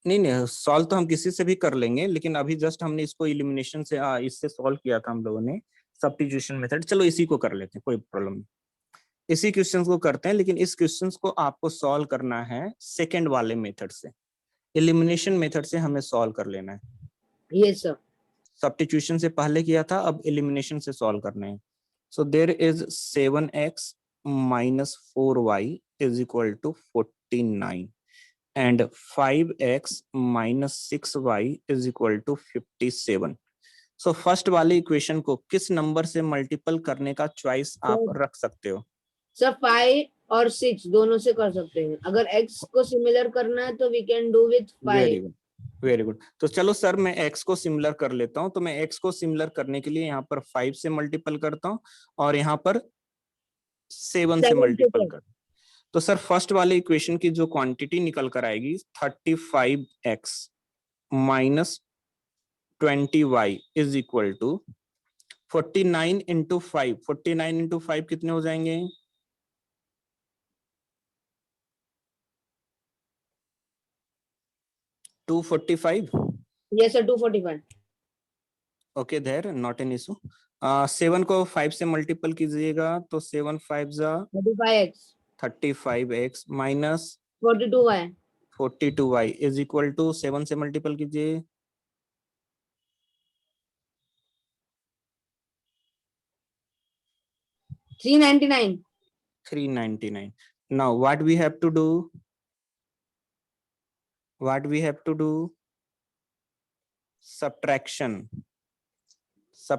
नहीं नहीं, सॉल्व तो हम किसी से भी कर लेंगे, लेकिन अभी जस्ट हमने इसको इलिमिनेशन से इससे सॉल्व किया था हम लोगों ने, सब्स्टिट्यूशन मेथड। चलो इसी को कर लेते हैं, कोई प्रॉब्लम नहीं। इसी क्वेश्चन को करते हैं, लेकिन इस क्वेश्चन को आपको सॉल्व करना है सेकेंड वाले मेथड से। एलिमिनेशन मेथड से हमें सॉल्व कर लेना है। Yes, sir. सब्स्टिट्यूशन से पहले किया था, अब एलिमिनेशन से सॉल्व करना है। So there is 7x minus 4y is equal to 49 and 5x minus 6y is equal to 57. So first वाली इक्वेशन को किस नंबर से मल्टीपल करने का चॉइस आप रख सकते हो? सर 5 और 6 दोनों से कर सकते हैं। अगर x को सिमिलर करना है तो we can do with 5। Very good, very good. तो चलो सर मैं x को सिमिलर कर लेता हूं। तो मैं x को सिमिलर करने के लिए यहाँ पर 5 से मल्टीपल करता हूँ और यहाँ पर 7 से मल्टीपल कर। तो सर फर्स्ट वाले इक्वेशन की जो क्वांटिटी निकल कर आएगी 35x minus 20y is equal to 49 into 5। 49 into 5 कितने हो जाएंगे? 245। Yes, sir. 245. Okay, there not an issue. 7 को 5 से मल्टीपल कीजिएगा तो 7 5 जा 35x 35x minus 42y 42y is equal to 7 से मल्टीपल कीजिए 399. 399। now what we have to do? What we have to do? Subtraction. So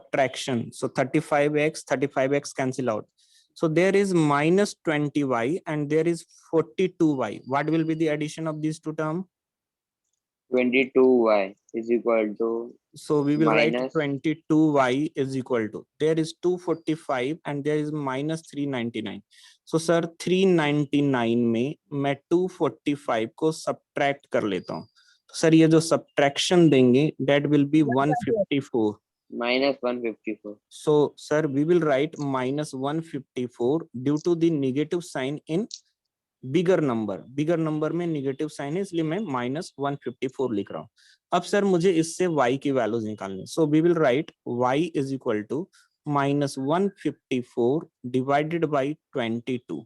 35x cancel out. So there is minus 20y and there is 42y. What will be the addition of these two terms? 22y is equal to, So we will write minus 22y is equal to, there is 245 and there is minus 399. So sir 399 में मैं 245 को subtract कर लेता हूँ। तो sir ये जो subtraction देंगे that will be 154. minus 154. So sir we will write minus 154 due to the negative sign in bigger number में नेगेटिव साइन है, इसलिए मैं माइनस 154 लिख रहा हूँ। अब सर मुझे इससे y की वैल्यूज निकालनी। So we will write y is equal to minus 154 divided by 22।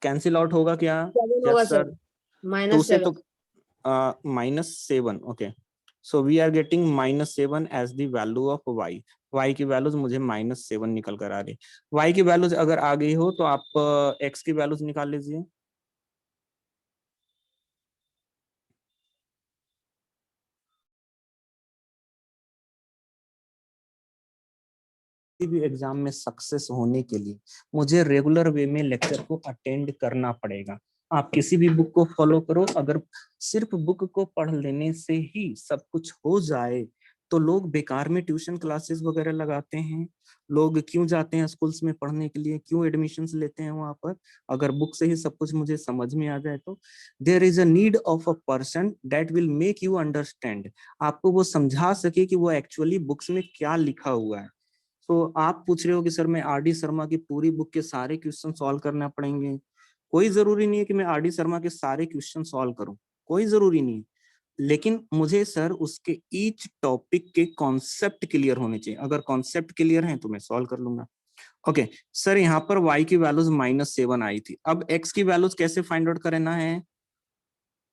Cancel out होगा क्या? 7 होगा सर सर। टू से -7. तो -7। Okay, so we are getting -7 as the value of y। y की वैल्यूज मुझे -7 निकल कर आ रही। y की वैल्यूज अगर आ गई हो तो आप x की वैल्यूज निकाल लीजिए। किसी भी एग्जाम में सक्सेस होने के लिए मुझे रेगुलर वे में लेक्चर को अटेंड करना पड़ेगा। आप किसी भी बुक को फॉलो करो, अगर सिर्फ बुक को पढ़ लेने से ही सब कुछ हो जाए तो लोग बेकार में ट्यूशन क्लासेस वगैरह लगाते हैं। लोग क्यों जाते हैं स्कूल्स में पढ़ने के लिए, क्यों एडमिशंस लेते हैं वहां पर? अगर बुक से ही सब कुछ मुझे समझ में आ जाए तो there is a need of a person that will make you understand. आपको वो समझा सके कि वो एक्चुअली बुक्स में क्या लिखा हुआ है। तो आप पूछ रहे हो कि सर मैं आर.डी. शर्मा की पूरी बुक के सारे क्वेश्चन सॉल्व करना पड़ेंगे। कोई जरूरी नहीं है कि मैं आर.डी. शर्मा के सारे क्वेश्चन सॉल्व करूं, कोई जरूरी नहीं है। लेकिन मुझे सर उसके ईच टॉपिक के कॉन्सेप्ट क्लियर होने चाहिए। अगर कॉन्सेप्ट क्लियर हैं तो मैं सॉल्व कर लूंगा। ओके सर, यहाँ पर y की वैल्यूज -7 आई थी। अब x की वैल्यूज कैसे फाइंड आउट करना है?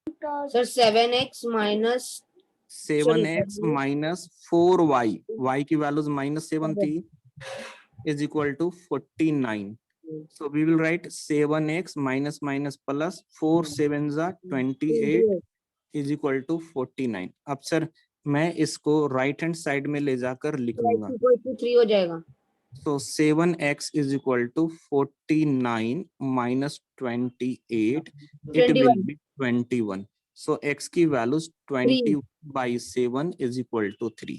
Sir 7x minus 7x minus 4y, y की वैल्यूज -7 थी, is equal to 49. So we will write 7x minus minus plus 4 sevens are 28 is equal to 49. अब सर मैं इसको राइट हैंड साइड में ले जाकर लिख लूंगा। 3 हो जाएगा। So 7x is equal to 49 minus 28. It will 21 be 21. So x की values 20 by 7 is equal to 3.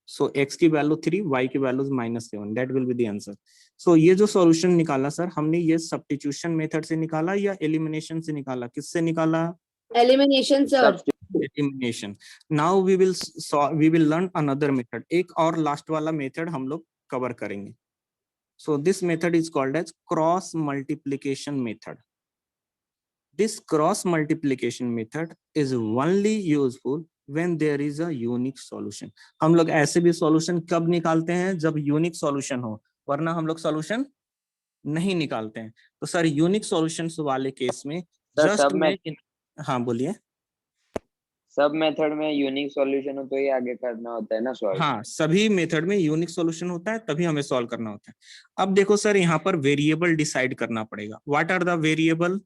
So x की वैल्यू 3, y की values -7. That will be the answer. So ये जो सॉल्यूशन निकाला सर हमने, ये सब्स्टिट्यूशन मेथड से निकाला या एलिमिनेशन से निकाला? किससे निकाला? Elimination sir. Elimination. Now we will learn another method. एक और लास्ट वाला मेथड हम लोग कवर करेंगे। So this method is called as cross multiplication method. This cross multiplication method is only useful when there is a unique solution. हम लोग ऐसे भी सॉल्यूशन कब निकालते हैं? जब यूनिक सॉल्यूशन हो, वरना हम लोग सॉल्यूशन नहीं निकालते हैं। तो सर यूनिक सॉल्यूशंस वाले केस में जस्ट मैं, हाँ बोलिए। सब मेथड में यूनिक सॉल्यूशन हो तो ही आगे करना होता है ना सॉल्व। हाँ, सभी मेथड में यूनिक सॉल्यूशन होता है तभी हमें सॉल्व करना होता है। अब देखो सर, यहाँ पर वेरिएबल डिसाइड करना पड़ेगा। What are the variable?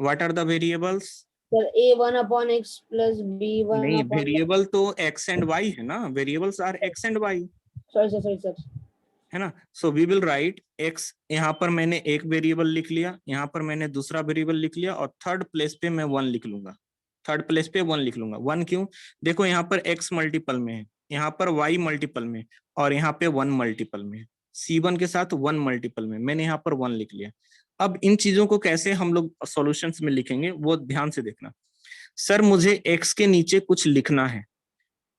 What are the variables? Sir a1 upon x plus b1 नहीं, upon वेरिएबल तो x एंड y है ना। Variables are x and y, sorry है ना। So we will write x। यहाँ पर मैंने एक वेरिएबल लिख लिया, यहाँ पर मैंने दूसरा वेरिएबल लिख लिया, और थर्ड प्लेस पे मैं 1 लिख लूंगा। थर्ड प्लेस पे 1 लिख लूंगा। 1 क्यों? देखो यहाँ पर x मल्टीपल में है, यहाँ पर y मल्टीपल में, और यहाँ पे 1 मल्टीपल में है। C1 के साथ 1 मल्टीपल में, मैंने यहाँ पर 1 लिख लिया। अब इन चीजों को कैसे हम लोग सॉल्यूशंस में लिखेंगे वो ध्यान से देखना। सर मुझे x के नीचे कुछ लिखना है,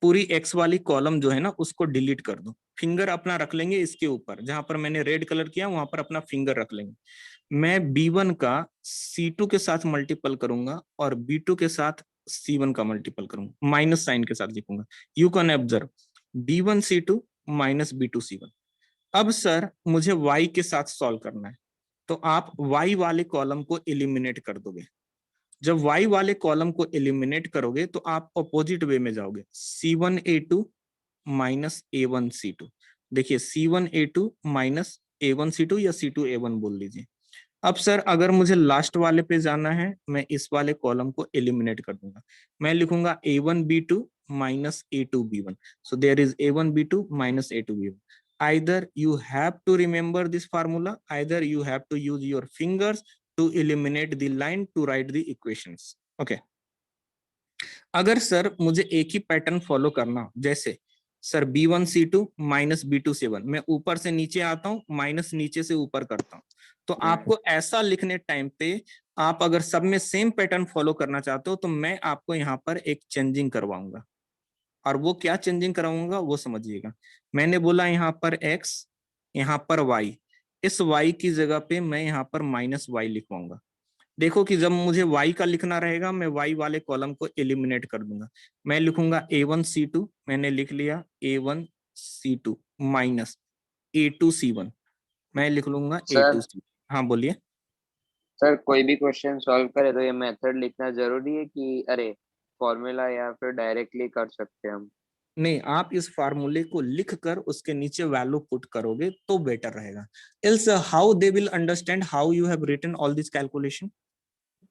पूरी x वाली कॉलम जो है ना उसको डिलीट कर दो। फिंगर अपना रख लेंगे इसके ऊपर, जहां पर मैंने रेड कलर किया वहां पर अपना फिंगर रख लेंगे। मैं b1 का c2 के साथ मल्टीपल करूंगा और b2 के साथ c1 का मल्टीपल करूंगा, माइनस साइन के साथ लिखूंगा। You can observe b1 c2 minus b2 c1। अब सर मुझे y के साथ सॉल्व करना है, तो आप y वाले कॉलम को एलिमिनेट कर दोगे। जब y वाले कॉलम को एलिमिनेट करोगे तो आप अपोजिट वे में जाओगे, c1a2 माइनस a1c2। देखिए c1a2 माइनस a1c2 या c2a1 बोल लीजिए। अब सर अगर मुझे लास्ट वाले पे जाना है, मैं इस वाले कॉलम को एलिमिनेट कर दूंगा। मैं लिखूंगा a1b2 minus a2b1। So there is a1b2 minus a2b1। Either you have to remember this formula, either you have to use your fingers to eliminate the line to write the equations. Okay. अगर sir मुझे एक ही pattern follow करना हो, जैसे sir b1 c2 minus b2 c1, मैं ऊपर से नीचे आता हूं, माइनस नीचे से ऊपर करता हूं, तो आपको ऐसा लिखने टाइम पे आप अगर सब में सेम पैटर्न फॉलो करना चाहते हो तो मैं आपको यहाँ पर एक चेंजिंग करवाऊंगा। और वो क्या चेंजिंग कराऊंगा वो समझिएगा। मैंने बोला यहाँ पर x, यहाँ पर y, इस y की जगह पे मैं यहाँ पर माइनस y लिखवाऊंगा। देखो कि जब मुझे y का लिखना रहेगा मैं y वाले कॉलम को एलिमिनेट कर दूंगा। मैं लिखूंगा a1c2, मैंने लिख लिया a1c2 माइनस a2c1, मैं लिख लूंगा a2c। हाँ बोलिए। सर कोई भी क्वेश्चन सॉल्व करे तो ये मेथड लिखना जरूरी है कि अरे फॉर्मूला या फिर डायरेक्टली कर सकते हैं हम? नहीं, आप इस फार्मूले को लिख कर उसके नीचे वैल्यू पुट करोगे तो बेटर रहेगा। Else how they will understand how you have written all this calculation?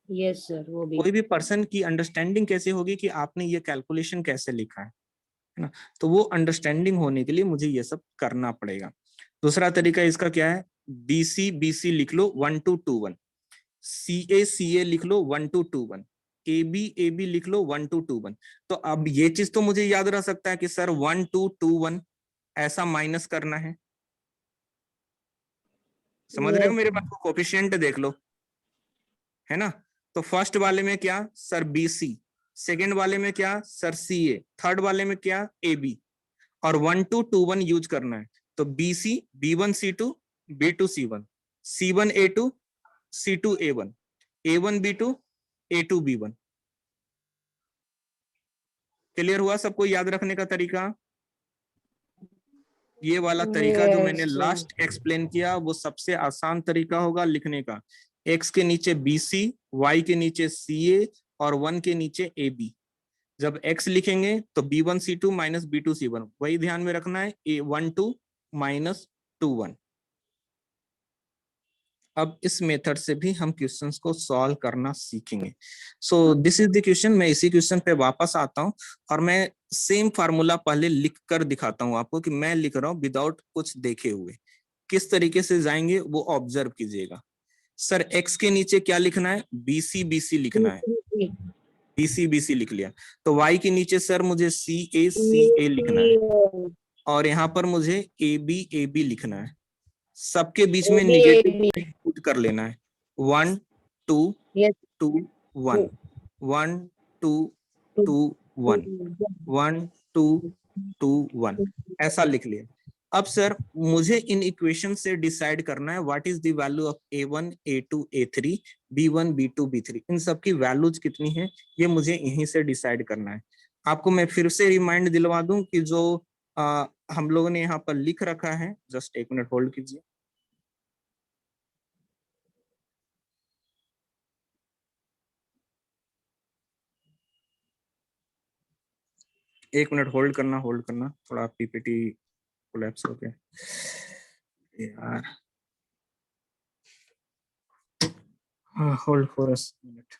Yes sir, वो भी। कोई भी पर्सन की अंडरस्टैंडिंग कैसे होगी कि आपने ये कैलकुलेशन कैसे लिखा है ना? तो वो अंडरस्टैंडिंग होने के लिए मुझे ये सब करना पड़ेगा। दूसरा तरीका इसका क्या है, बीसी बीसी लिख लो 1221, सीए सीए लिख लो 1221, एबी एबी लिख लो 1221। तो अब ये चीज तो मुझे याद रह सकता है कि सर 1221 ऐसा माइनस करना है। समझ रहे हो मेरे पास कोफिशिएंट देख लो, है ना? तो फर्स्ट वाले में क्या सर बीसी, सेकेंड वाले में क्या सर सीए, थर्ड वाले में क्या एबी, और 1221 यूज करना है। तो BC B1 C2 B2 C1, C1 A2 C2 A1, A1 B2 A2 B1। Clear हुआ सबको याद रखने का तरीका? ये वाला तरीका जो मैंने Yes, sir. लास्ट एक्सप्लेन किया वो सबसे आसान तरीका होगा लिखने का। x के नीचे BC, y के नीचे CA और 1 के नीचे AB। जब x लिखेंगे तो B1 C2 minus B2 C1, वही ध्यान में रखना है, A1 2 माइनस 2 1। अब इस मेथड से भी हम क्वेश्चंस को सॉल्व करना सीखेंगे। सो दिस इज द क्वेश्चन। मैं इसी क्वेश्चन पे वापस आता हूं और मैं सेम फार्मूला पहले लिख कर दिखाता हूं आपको कि मैं लिख रहा हूं विदाउट कुछ देखे हुए। किस तरीके से जाएंगे वो ऑब्जर्व कीजिएगा। सर एक्स के नीचे क्या लिखना है, बीसी बीसी लिखना है, बीसी बीसी लिख लिया। तो वाई के नीचे सर मुझे सी ए लिखना है और यहाँ पर मुझे ए बी लिखना है। सबके बीच में निगेटिव पुट कर लेना है, 1 2 2 1 1 2 2 1 1 2 2 1 ऐसा लिख लिया। अब सर मुझे इन इक्वेशन से डिसाइड करना है what is the value of A1 A2 A3 B1 B2 B3। इन सब की वैल्यूज कितनी है ये मुझे यहीं से डिसाइड करना है। आपको मैं फिर से रिमाइंड दिलवा दूं कि जो हम लोगों ने यहाँ पर लिख रखा है, जस्ट एक मिनट होल्ड कीजिए। एक मिनट होल्ड करना, थोड़ा पीपीटी कोलैप्स हो गया यार। हाँ, होल्ड फॉर अ मिनट।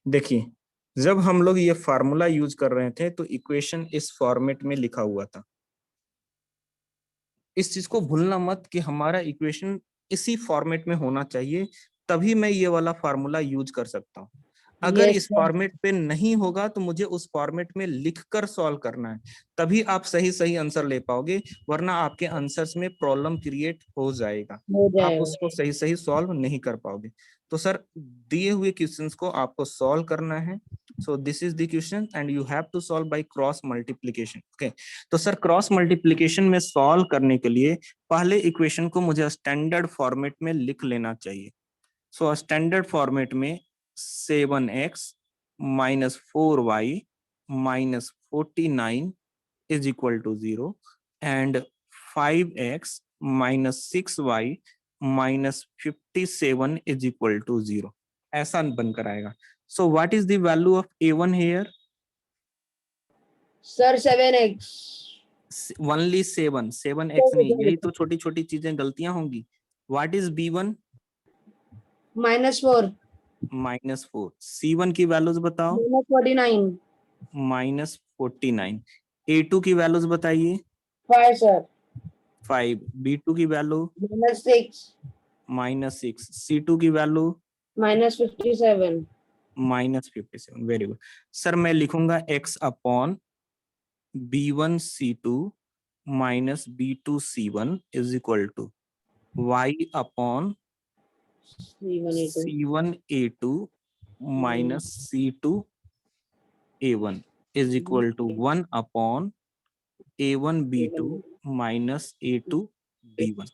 देखिए, जब हम लोग ये फार्मूला यूज कर रहे थे तो इक्वेशन इस फॉर्मेट में लिखा हुआ था। इस चीज को भूलना मत कि हमारा इक्वेशन इसी फॉर्मेट में होना चाहिए, तभी मैं ये वाला फार्मूला यूज कर सकता हूँ। अगर Yes, इस sir. फॉर्मेट पे नहीं होगा तो मुझे उस फॉर्मेट में लिखकर सॉल्व करना है, तभी आप सही सही आंसर ले पाओगे, वरना आपके आंसर्स में प्रॉब्लम क्रिएट हो जाएगा, हो आप जाएगा। उसको सही सही सॉल्व नहीं कर पाओगे। तो सर दिए हुए क्वेश्चंस को आपको सॉल्व करना है। So this is the question and you have to solve by cross multiplication. Okay, तो सर क्रॉस मल्टीप्लिकेशन में सॉल्व करने के लिए पहले इक्वेशन को मुझे स्टैंडर्ड फॉर्मेट में लिख लेना चाहिए। सो स्टैंडर्ड फॉर्मेट में 7x minus 4y minus 49 is equal to 0 and 5x minus 6y minus 57 is equal to 0 ऐसा बनकर आएगा। So what is the value of A1 here? Sir, 7x. Only 7x नहीं, यही तो छोटी छोटी चीजें गलतियां होंगी। What is B1? -4. -4। C1 की वैल्यूज बताओ। -49. -49। A2 की वैल्यूज बताइए। 5, sir. 5। B2 की वैल्यू -6. -6। C2 की वैल्यू -57. -57। Very good. सर मैं लिखूंगा x upon B1 C2 minus B2 C1 is equal to y upon C1 A2 minus C2 A1 is equal to 1 upon A1 B2 minus A2 B1।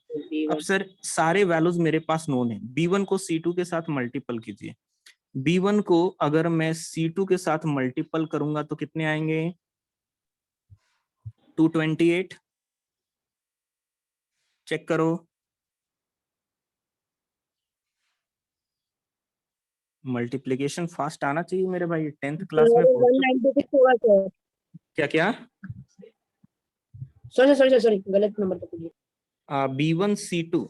अब sir सारे values मेरे पास known है। B1 को C2 के साथ multiple कीजिए, B1 को अगर मैं C2 के साथ मल्टीपल करूंगा तो कितने आएंगे? 228। चेक करो। मल्टीप्लिकेशन फास्ट आना चाहिए मेरे भाई, 10th क्लास में पढ़ते हो। 196 होगा सर। क्या क्या? सॉरी गलत नंबर पकड़ B1 C2,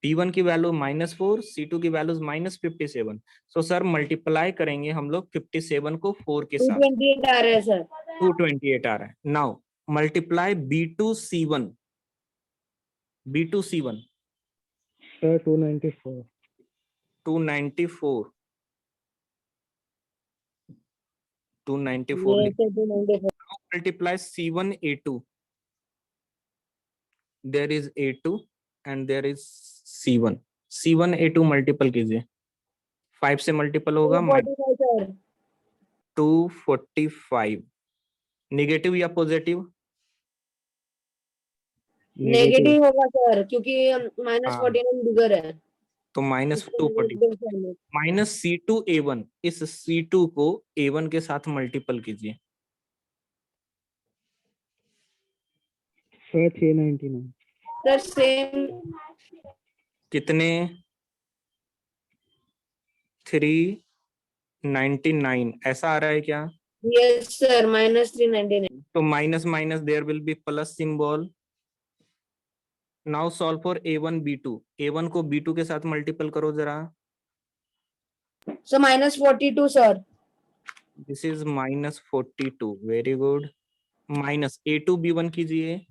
B1 की वैल्यू -4, C2 की वैल्यू -57। सो सर मल्टीप्लाई करेंगे हम लोग 57 को 4 के साथ, 228 आ रहा है सर। 228 आ रहा है। Now multiply B2 C1, B2 C1 sir 294 294 294 ये sir 294 multiply C1 A2, there is A2 and there is C1, C1 A2 multiple कीजिए, 5 से मल्टीपल होगा 245 सर। 245। नेगेटिव या पॉजिटिव? नेगेटिव होगा सर क्योंकि हाँ। -49 बिगर है। तो -240 माइनस C2A1, इस C2 को A1 के साथ मल्टीपल कीजिए। सर 699 सर सेम कितने? 399 ऐसा आ रहा है क्या? Yes sir -399। तो minus minus there will be plus symbol. Now solve for A1 B2, A1 को B2 के साथ मल्टीपल करो जरा। Sir -42 sir. This is -42, very good. Minus A2 B1 कीजिए,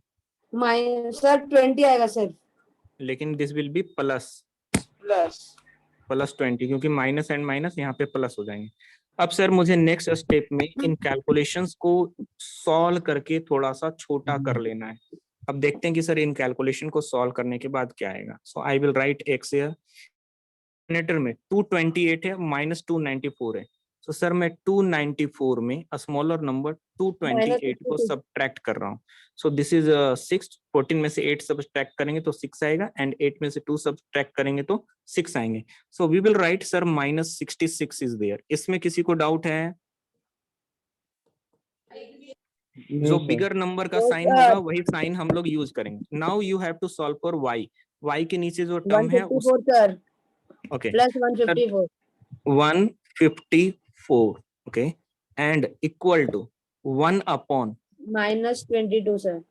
सर 20 आएगा सर। लेकिन this will be plus plus 20, क्योंकि minus and minus यहाँ पे प्लस हो जाएंगे। अब सर मुझे नेक्स्ट स्टेप में इन कैलकुलेशंस को सॉल्व करके थोड़ा सा छोटा कर लेना है। अब देखते हैं कि सर इन कैलकुलेशन को सॉल्व करने के बाद क्या आएगा। So I will write X here. Denominator में 228 है, -294 है। सो सर मैं 294 में स्मॉलर नंबर 228 को सब्ट्रैक्ट कर रहा हूँ। सो दिस इज 6, 14 में से 8 सब्ट्रैक्ट करेंगे तो 6 आएगा, एंड 8 में से 2 सब्ट्रैक्ट करेंगे तो 6 आएंगे। So we will write sir -66 is there. इसमें किसी को डाउट है? जो बिगर नंबर का साइन होगा वही साइन हम लोग यूज करेंगे। Now you have to solve for y, y के नीचे जो टर्म है उस 154 sir okay plus 154 154 okay, and equal to 1 upon -22 sir.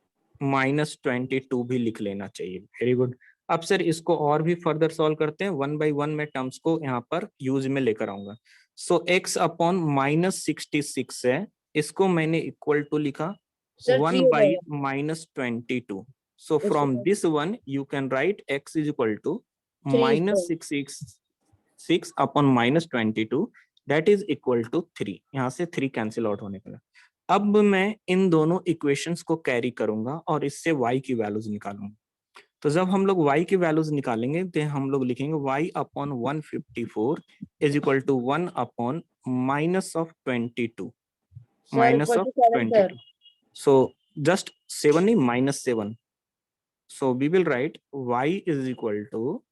-22 भी लिख लेना चाहिए। Very good. अब सर इसको और भी फर्दर सॉल्व करते हैं। 1 बाई 1 में टर्म्स को यहाँ पर यूज में लेकर आऊंगा। सो x अपॉन -66 है, इसको मैंने इक्वल टू लिखा sir 1 3 by -22। So from this one you can write x is equal to -6 upon -22, that is equal to 3। यहाँ से 3 कैंसिल आउट होने का। अब मैं इन दोनों इक्वेशंस को कैरी करूंगा और इससे y की वैल्यूज निकालूंगा। तो जब हम लोग y की वैल्यूज निकालेंगे तो हम लोग लिखेंगे y upon 154 is equal to 1 upon -22 -22। So just 7 नहीं, -7। So we will write y is equal to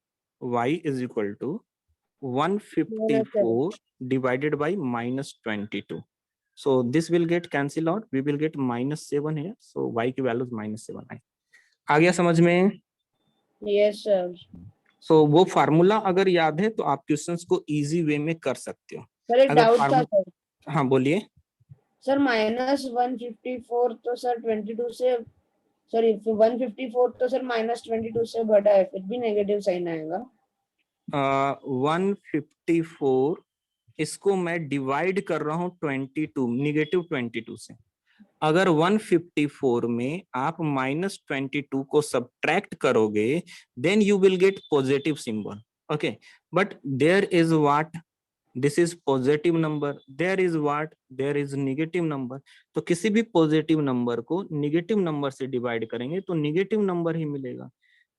154 divided by -22. So this will get cancel out. We will get -7 here. So y की values -7 आए। आ गया समझ में? Yes sir. सो वो formula अगर याद है तो आप क्वेश्चंस को इजी वे में कर सकते हो। सर एक अगर डाउट था फार्मूला, सर। हाँ बोलिए। सर -154 तो सर 22 से, सॉरी 154 तो सर -22 से बड़ा है, फिर भी नेगेटिव साइन आएगा। 154 इसको मैं डिवाइड कर रहा हूँ -22 से। अगर 154 में आप -22 को सब्ट्रैक्ट करोगे then you will get positive symbol. Okay, but there is what, this is positive number, there is what, there is negative number. तो किसी भी पॉजिटिव नंबर को नेगेटिव नंबर से डिवाइड करेंगे तो नेगेटिव नंबर ही मिलेगा।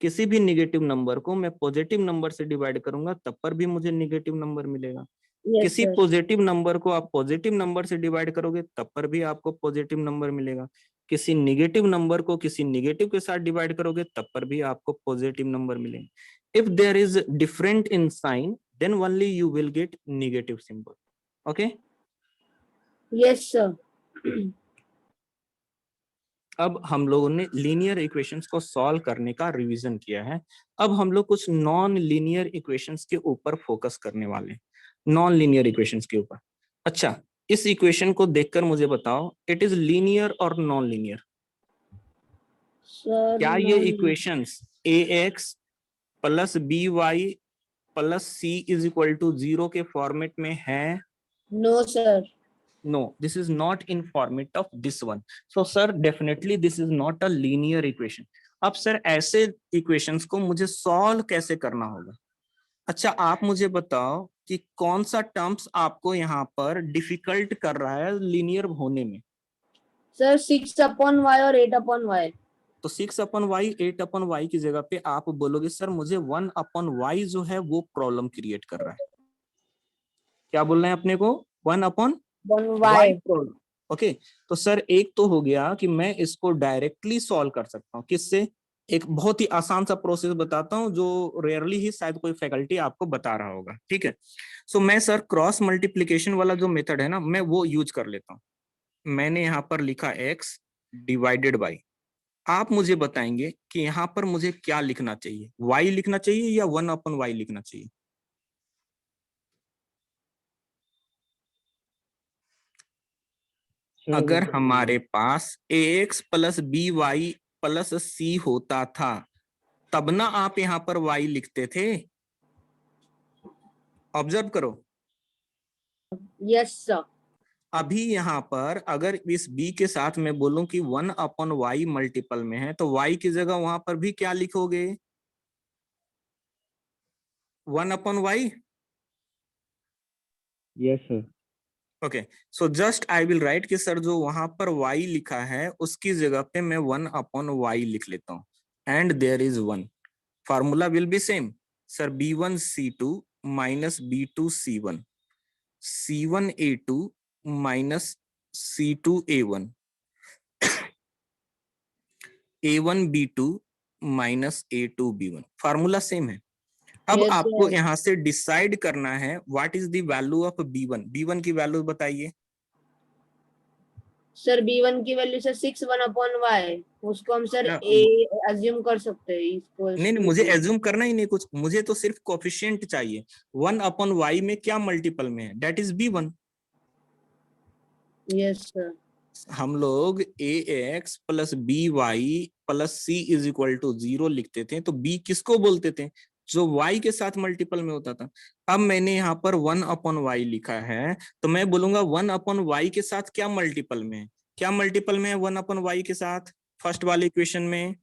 किसी भी नेगेटिव नंबर को मैं पॉजिटिव नंबर से डिवाइड करूंगा तब पर भी मुझे नेगेटिव नंबर मिलेगा। किसी पॉजिटिव नंबर को आप पॉजिटिव नंबर से डिवाइड करोगे तब पर भी आपको पॉजिटिव नंबर मिलेगा। किसी नेगेटिव नंबर को किसी नेगेटिव के साथ डिवाइड करोगे तब पर भी आपको पॉजिटिव नंबर मिलेगा। If there is different in sign then only you will get negative symbol. Okay. Yes, sir. अब हम लोगों ने लीनियर इक्वेशंस को सॉल्व करने का रिवीजन किया है। अब हम लोग कुछ नॉन लीनियर इक्वेशंस के ऊपर फोकस करने वाले हैं, नॉन लीनियर इक्वेशंस के ऊपर। अच्छा, इस इक्वेशन को देखकर मुझे बताओ, इट इज लीनियर और नॉन लीनियर? Sir, क्या ये no. Equations ax plus by plus c is equal to 0 के फॉर्मेट में है? No, sir. No, this is not in format of this one. So sir, definitely this is not a linear equation. अब sir ऐसे equations को मुझे solve कैसे करना होगा? अच्छा, आप मुझे बताओ कि कौन सा टर्म्स आपको यहाँ पर डिफिकल्ट कर रहा है लीनियर होने में? Sir, 6/y और 8/y. तो 6/y 8/y की जगह पे आप बोलोगे सर मुझे 1/y जो है वो प्रॉब्लम क्रिएट कर रहा है। क्या बोलना है अपने को? 1/y 1y. प्रॉब्लम। ओके, तो सर एक तो हो गया कि मैं इसको डायरेक्टली सॉल्व कर सकता हूँ। किससे? एक बहुत ही आसान सा प्रोसेस बताता हूँ जो रेयरली ही शायद कोई फैकल्टी आपको बता रहा होगा। ठीक है, सो मैं सर क्रॉस मल्टीप्लीकेशन वाला जो मेथड है ना, मैं वो यूज कर लेता हूँ। मैंने यहाँ पर लिखा x डिवाइडेड बाई, आप मुझे बताएंगे कि यहाँ पर मुझे क्या लिखना चाहिए, y लिखना चाहिए या 1/y लिखना चाहिए? अगर हमारे पास ax plus by plus c होता था तब ना आप यहाँ पर y लिखते थे। ऑब्जर्व करो, Yes, sir. अभी यहाँ पर अगर इस b के साथ मैं बोलूं कि 1/y मल्टीपल में है तो y की जगह वहां पर भी क्या लिखोगे? 1/y। Yes, sir. Okay, so just I will write कि सर जो वहां पर y लिखा है उसकी जगह पे मैं 1/y लिख लेता हूँ, and there is 1। Formula will be same sir, b1c2 minus b2c1, c1a2 minus c2a1, a1b2 minus a2b1। Formula same है। अब Yes, आपको sir. यहाँ से डिसाइड करना है what is the value of b1। b1 की वैल्यू बताइए। Sir, b1 की वैल्यू सर 6 1/y. उसको हम सर या- a अज्यूम कर सकते हैं इसको। नहीं, मुझे एज्यूम करना ही नहीं कुछ, मुझे तो सिर्फ कोफिशिएंट चाहिए। 1/y में क्या मल्टीपल में है? That is b1। Yes, sir. हम लोग ax plus by plus c is equal to 0 लिखते थे, तो b किसको बोलते थे? जो y के साथ मल्टीपल में होता था। अब मैंने यहाँ पर 1/y लिखा है तो मैं बोलूंगा 1/y के साथ क्या मल्टीपल में है? क्या मल्टीपल में है 1/y के साथ फर्स्ट वाले इक्वेशन में?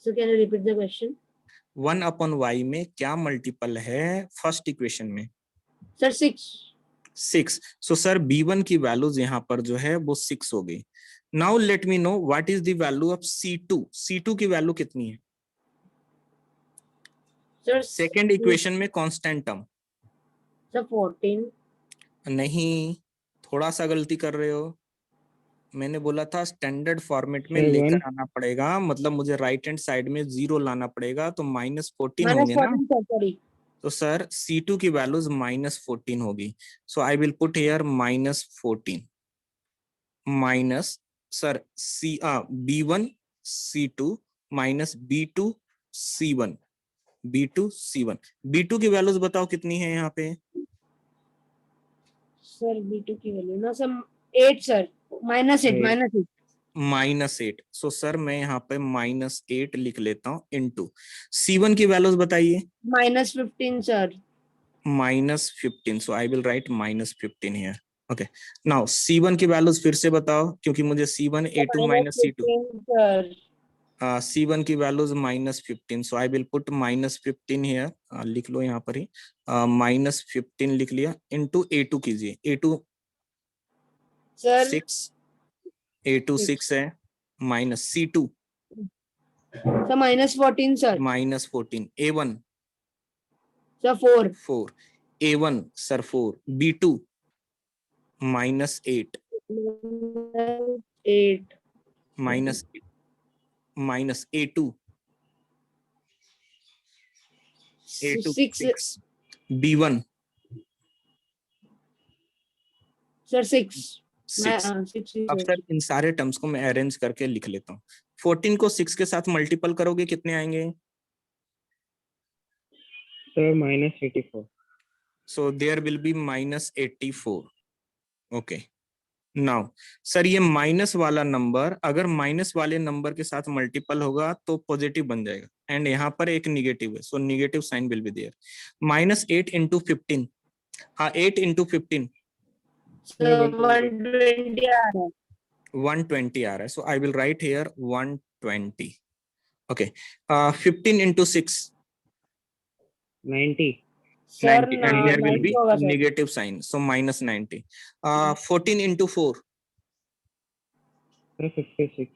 So can you repeat the question? 1/y में क्या मल्टीपल है फर्स्ट इक्वेशन में? Sir, 6. 6। सो सर b1 की वैल्यूज यहाँ पर जो है वो 6 हो गई। Now let me know what is the value of c2। c2 की वैल्यू कितनी है? Sir, सेकेंड इक्वेशन में कांस्टेंट टर्म। sir 14. नहीं, थोड़ा सा गलती कर रहे हो। मैंने बोला था स्टैंडर्ड फॉर्मेट में 7. लेकर आना पड़ेगा, मतलब मुझे राइट हैंड साइड में 0 लाना पड़ेगा, तो -14 Minus होंगे ना। 14, sir, sorry. तो सर c2 की वैल्यूज -14 होगी। So I will put here -14 minus sir b1 c2 minus b2 c1, b2 c1। b2 की वैल्यूज बताओ कितनी है यहाँ पे? Sir, b2 की वैल्यू ना सर 8 सर, -8. -8। सो सर मैं यहाँ पे -8 लिख लेता हूँ इनटू c1 की वैल्यूज बताइए। -15 sir. -15। So I will right -15 here. Okay, now c1 की वैल्यूज फिर से बताओ, क्योंकि मुझे c1 a2 minus c2, -15 sir. c1 की values -15। So I will put -15 here, लिख लो यहाँ पर ही, -15 लिख लिया, इनटू a2 कीजिए। a2 सर 6, a2 6 है, minus c2 sir -14 sir. -14, a1 sir 4. 4, a1 sir 4, b2 -8 8. Minus a2 A2 6 6 B1 sir 6 6। 6 अब sir इन सारे टर्म्स को मैं अरेंज करके लिख लेता हूँ। 14 को 6 के साथ मल्टीपल करोगे कितने आएंगे? Sir, -84. So there will be -84। Okay, now sir ये माइनस वाला नंबर अगर माइनस वाले नंबर के साथ मल्टीपल होगा तो पॉजिटिव बन जाएगा, एंड यहाँ पर एक निगेटिव है, so negative sign will be there. -8 into 15, हाँ 8 into 15 Sir, 120. 120 आ रहा है 120 आ रहा है, so I will write here 120। Okay, 15 into 6 90. Sir 90, and there will 90 be होगा sir negative sign, so -90। 14 into 4 Sir, 56.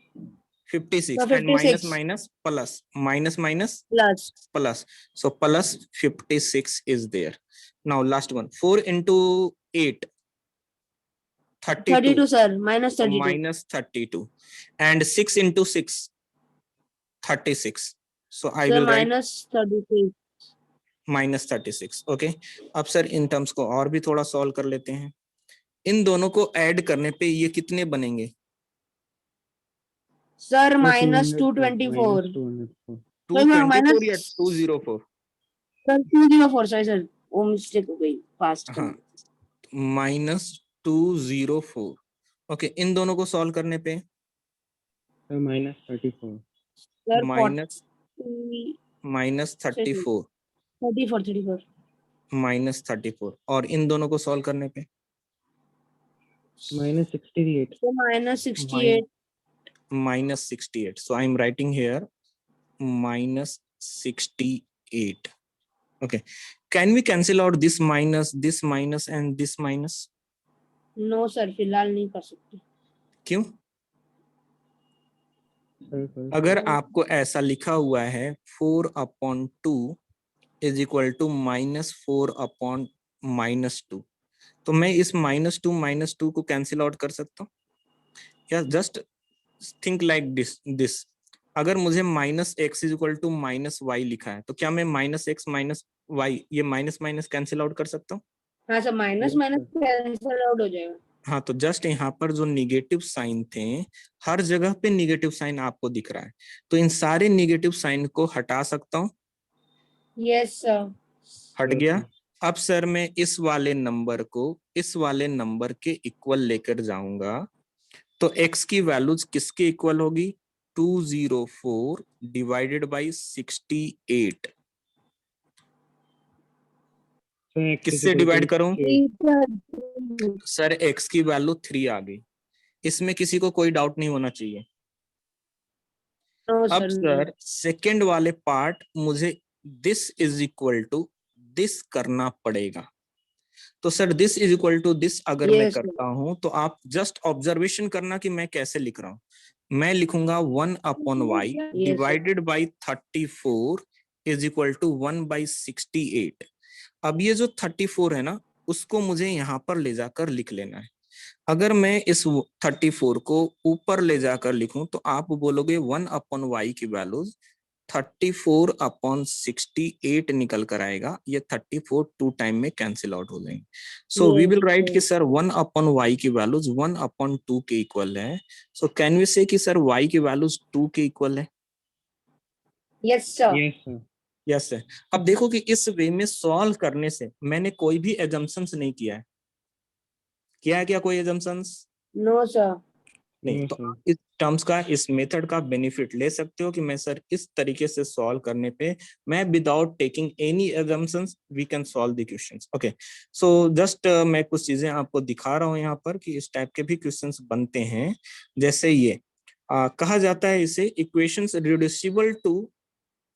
56, So and minus 56 minus plus minus minus plus plus, so plus 56 is there। Now last one, 4 into 8 32, 32 sir minus so 32 minus 32, and 6 into 6 36, so I sir will write minus 33 -36। Okay, अब sir in terms को और भी थोड़ा solve कर लेते हैं। इन दोनों को ऐड करने पे ये कितने बनेंगे? sir Sir, minus 224. 224 -204. सर -224 या minus 204? सर 204 सॉरी सर वो मिस्टेक हो गई फास्ट हाँ, -204। ओके, इन दोनों को सॉल्व करने पे Sir, -34. सर माइनस 34 -34 -34, और इन दोनों को सॉल्व करने पे -68. Sir minus 68 -68, so I am writing here -68। okay, can we cancel out this minus and this minus? No sir फिलहाल नहीं कर सकते क्यों? Sir, अगर आपको ऐसा लिखा हुआ है 4/2 इज इक्वल टू -4/-2, तो मैं इस -2 को कैंसिल आउट कर सकता हूँ, या जस्ट थिंक लाइक दिस अगर मुझे -x is equal to -y लिखा है तो क्या मैं -x -y ये माइनस माइनस कैंसिल आउट कर सकता हूँ? हाँ sir minus Yes, minus cancel out हो जाएगा हाँ, तो जस्ट यहाँ पर जो निगेटिव साइन थे हर जगह पे निगेटिव साइन आपको दिख रहा है, तो इन सारे निगेटिव साइन को हटा सकता हूँ। यस सर हट Yes, गया। sir. अब सर मैं इस वाले नंबर को इस वाले नंबर के इक्वल लेकर जाऊंगा, तो x की वैल्यूज किसके इक्वल होगी? 204 divided by 68। Sir, x is किससे equal डिवाइड to करूं? 3. सर x की वैल्यू 3 आ गई, इसमें किसी को कोई डाउट नहीं होना चाहिए। नो अब सर सर सेकंड वाले पार्ट मुझे this is equal to this करना पड़ेगा, तो sir this is equal to this अगर मैं Yes, sir. करता हूं तो आप जस्ट ऑब्जर्वेशन करना कि मैं कैसे लिख रहा हूं। मैं लिखूंगा 1/y sir. Divided by 34 is equal to 1/68। अब ये जो 34 है ना उसको मुझे यहाँ पर ले जाकर लिख लेना है। अगर मैं इस 34 को ऊपर ले जाकर लिखूं तो आप बोलोगे 1/y की वैल्यूज 34/68 निकल कर आएगा, ये 34 टू टाइम में कैंसिल आउट हो जाएंगे। सो वी विल राइट कि सर 1/y की वैल्यूज 1/2 के इक्वल है। सो कैन वी से कि सर y की वैल्यूज 2 के इक्वल है? Yes, sir. Yes, sir. Yes sir. अब देखो कि इस वे में सॉल्व करने से मैंने कोई भी एजम्पशंस नहीं किया है। किया है क्या कोई एजम्पशंस? No, sir. नहीं, No, तो sir. आप इस टर्म्स का इस मेथड का बेनिफिट ले सकते हो कि मैं सर इस तरीके से सॉल्व करने पे मैं without taking any assumptions we can solve the questions. Okay, so just मैं कुछ चीजें आपको दिखा रहा हूं यहाँ पर कि इस टाइप के भी क्वेश्चंस बनते हैं। जैसे ये कहा जाता है इसे equations reducible to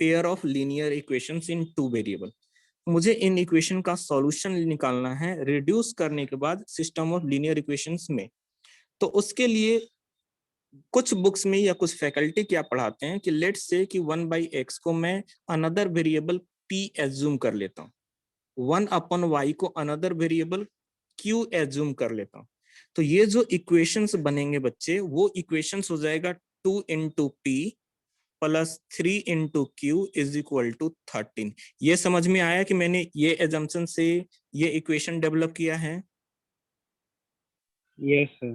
pair of linear equations in 2 variable. मुझे इन इक्वेशन का सॉल्यूशन निकालना है रिड्यूस करने के बाद सिस्टम ऑफ लीनियर इक्वेशंस में। तो उसके लिए कुछ बुक्स में या कुछ फैकल्टी क्या पढ़ाते हैं कि लेट्स से कि 1/x को मैं अनदर वेरिएबल p एज्यूम कर लेता हूँ, 1/y को अनदर वेरिएबल q एज्यूम कर लेता हूँ, तो ये जो इक्वेशंस बनेंगे बच्चे वो इक्वेशंस हो जाएगा 2 into p plus 3 into q is equal to 13। ये समझ में आया कि मैंने ये एजम्पशन से ये इक्वेशन डेवलप किया है। Yes, sir.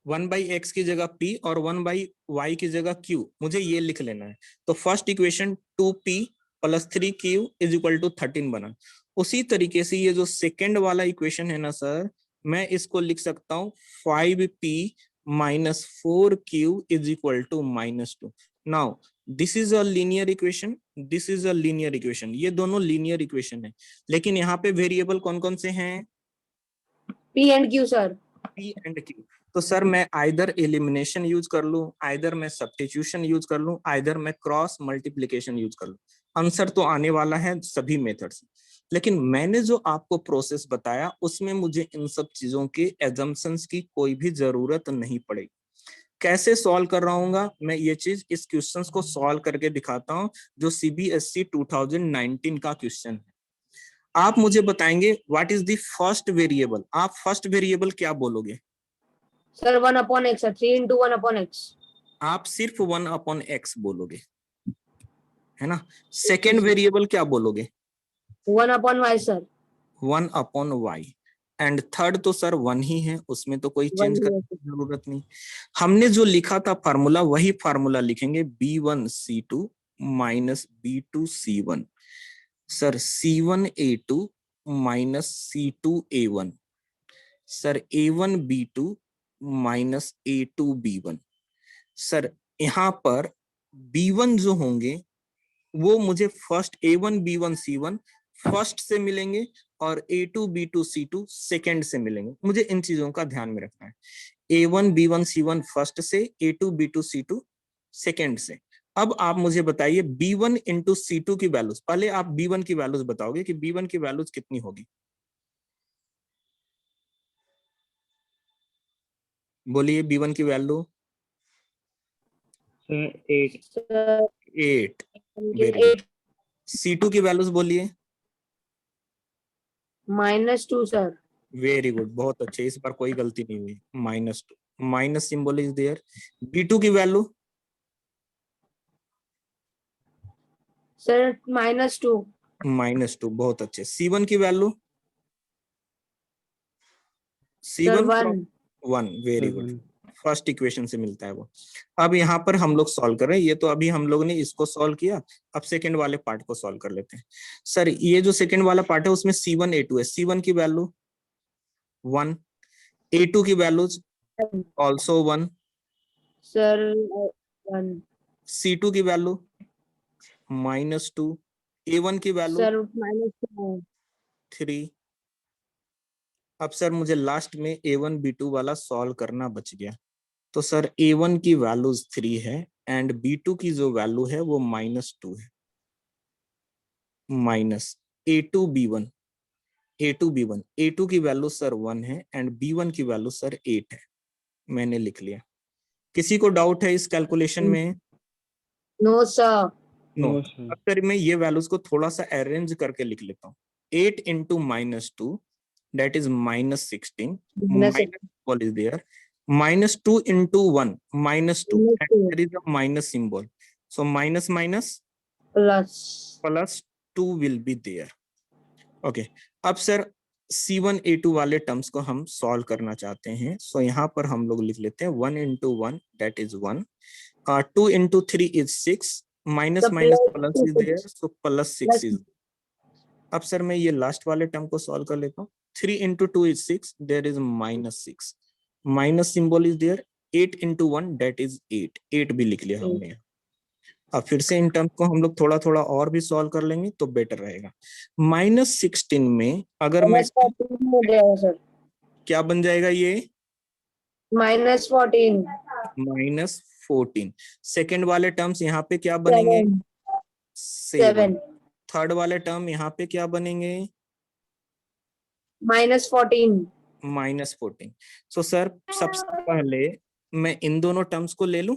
1/x की जगह p और 1/y की जगह q, मुझे ये लिख लेना है। तो first equation 2p plus 3q is equal to 13 बना। उसी तरीके से ये जो सेकेंड वाला इक्वेशन है ना सर, मैं इसको लिख सकता हूँ 5p minus 4q is equal to -2। Now this is a linear equation, this is a linear equation, ये दोनों लीनियर इक्वेशन है। लेकिन यहाँ पे वेरिएबल कौन कौन से हैं? P and Q sir. P and Q। तो सर मैं आइदर एलिमिनेशन यूज कर लूं, आइदर मैं सब्स्टिट्यूशन यूज कर लूं, आइदर मैं क्रॉस मल्टीप्लिकेशन यूज कर लूं, आंसर तो आने वाला है सभी मेथड से। लेकिन मैंने जो आपको प्रोसेस बताया उसमें मुझे इन सब चीजों के एजम्पशंस की कोई भी जरूरत नहीं पड़ेगी। कैसे सॉल्व कर रहा हूँ मैं ये चीज इस क्वेश्चंस को सॉल्व करके दिखाता हूँ, जो CBSE 2019 का क्वेश्चन है। आप मुझे बताएंगे what is the first variable. आप फर्स्ट वेरिएबल क्या बोलोगे? Sir 1/x sir, 3 into 1/x। आप सिर्फ 1/x बोलोगे, है ना। सेकेंड वेरिएबल क्या बोलोगे? 1/y sir. 1/y। And third तो सर 1 ही है, उसमें तो कोई चेंज 1 करने की जरूरत नहीं। हमने जो लिखा था फार्मूला वही फार्मूला लिखेंगे, B1C2 minus B2C1। Sir C1A2 minus C2A1। Sir A1B2 minus A2B1। Sir यहाँ पर B1 जो होंगे वो मुझे first A1 B1 C1 first से मिलेंगे और A2 B2 C2 सेकंड से मिलेंगे। मुझे इन चीजों का ध्यान में रखना है। A1 B1 C1 फर्स्ट से, A2 B2 C2 सेकंड से। अब आप मुझे बताइए B1 इंटू C2 की वैल्यूज, पहले आप B1 की वैल्यूज बताओगे कि B1 की वैल्यूज कितनी होगी। बोलिए B1 की value. Sir, 8. Sir 8। Very good. C2 की वैल्यूज बोलिए। -2 सर। वेरी गुड, बहुत अच्छे, इस बार कोई गलती नहीं हुई। -2, minus symbol is there. B2 की वैल्यू। सर -2। -2, बहुत अच्छे। C1 की value. Sir C1 1। 1, very good. 7. First equation से मिलता है वो। अब यहाँ पर हम लोग सॉल्व कर रहे हैं, ये तो अभी हम लोग ने इसको सॉल्व किया। अब सेकंड वाले पार्ट को सॉल्व कर लेते हैं। सर ये जो सेकंड वाला पार्ट है उसमें C1A2 है। C1 की वैल्यू 1, A2 की वैल्यूज ऑल्सो 1, सर 1। C2 की वैल्यू -2, A1 की वैल्यू सर -2। 3। अब सर मुझे लास्ट में A1 B2 वाला सॉल्व करना बच गया। तो सर A1 की वैल्यूज 3 है एंड B2 की जो वैल्यू है वो -2 है। माइनस A2B1, A2B1, A2 की वैल्यू सर 1 है एंड B1 की वैल्यू सर 8 है। मैंने लिख लिया। किसी को डाउट है इस कैलकुलेशन में? No sir. No. No, sir. अब सर मैं ये वैल्यूज को थोड़ा सा अरेंज करके लिख लेता हूँ। 8 into -2 that is -16, minus symbol is there, -2 into 1 -2 and there is a minus symbol, so minus minus plus. plus 2 will be there. Okay, अब सर C1A2 वाले टर्म्स को हम सॉल्व करना चाहते हैं, सो यहाँ पर हम लोग लिख लेते हैं 1 into 1 that is 1, 2 into 3 is 6, minus minus plus is there, so plus 6 is. अब सर मैं ये लास्ट वाले टर्म को सॉल्व कर लेता हूँ। 3 into 2 is 6, there is -6, minus symbol is there. 8 into 1 that is 8, 8 भी लिख लिया हमने। अब फिर से इन टर्म को हम लोग थोड़ा थोड़ा और भी सॉल्व कर लेंगे तो बेटर रहेगा। -16 में अगर मैं सर क्या बन जाएगा ये? -14। -14। सेकेंड वाले टर्म्स यहाँ पे क्या बनेंगे? 7। थर्ड वाले टर्म यहाँ पे क्या बनेंगे? -14। -14। सो सर सबसे पहले मैं इन दोनों टर्म्स को ले लूं।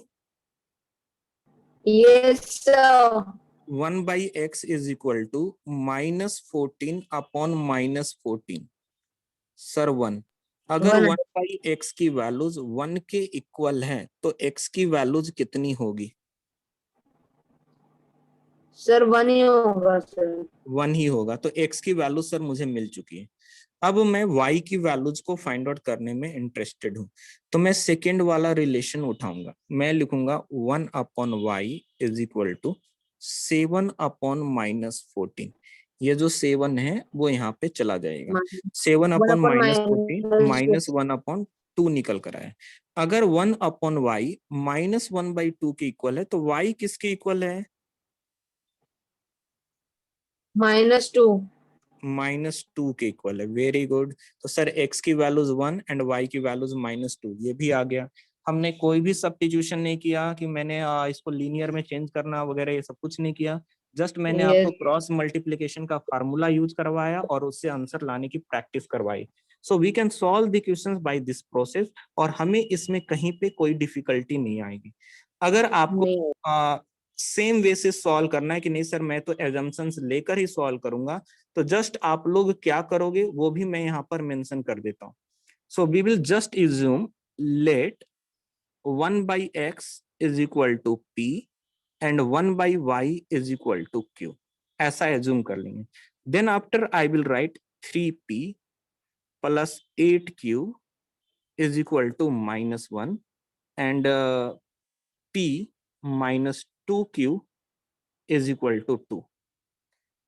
Yes sir. 1/x is equal to -14 upon -14, sir 1। अगर 1/x की वैल्यूज 1 के इक्वल है तो x की वैल्यूज कितनी होगी? सर 1 ही होगा सर। 1 ही होगा, तो x की वैल्यू सर मुझे मिल चुकी है। अब मैं y की वैल्यूज को फाइंड आउट करने में इंटरेस्टेड हूँ, तो मैं सेकेंड वाला रिलेशन उठाऊंगा। मैं लिखूंगा 1/y इज इक्वल टू 7/-14। ये जो 7 है वो यहाँ पे चला जाएगा। 7/-14 -1/2 निकल कर आया। अगर 1/y -1/2 के इक्वल है तो y किसके इक्वल है? -2। -2 के इक्वल है। Very good. तो सर x की वैल्यूज 1 एंड y की वैल्यूज -2, ये भी आ गया। हमने कोई भी सब्स्टिट्यूशन नहीं किया कि मैंने इसको लीनियर में चेंज करना वगैरह, ये सब कुछ नहीं किया। जस्ट मैंने आपको क्रॉस मल्टीप्लिकेशन का फार्मूला यूज करवाया और उससे आंसर लाने की प्रैक्टिस करवाई। So we can solve the questions by this process, और हमें इसमें कहीं पे कोई डिफिकल्टी नहीं आएगी। अगर आपको सेम वे से सॉल्व करना है कि नहीं सर मैं तो एजम्पशंस लेकर ही सॉल्व करूंगा, तो जस्ट आप लोग क्या करोगे वो भी मैं यहाँ पर मेंशन कर देता हूँ। So we will just assume let 1/x is equal to p and 1/y is equal to q, ऐसा एज्यूम कर लेंगे। Then after I will write 3p plus 8q is equal to -1 and p minus 2q is equal to 2।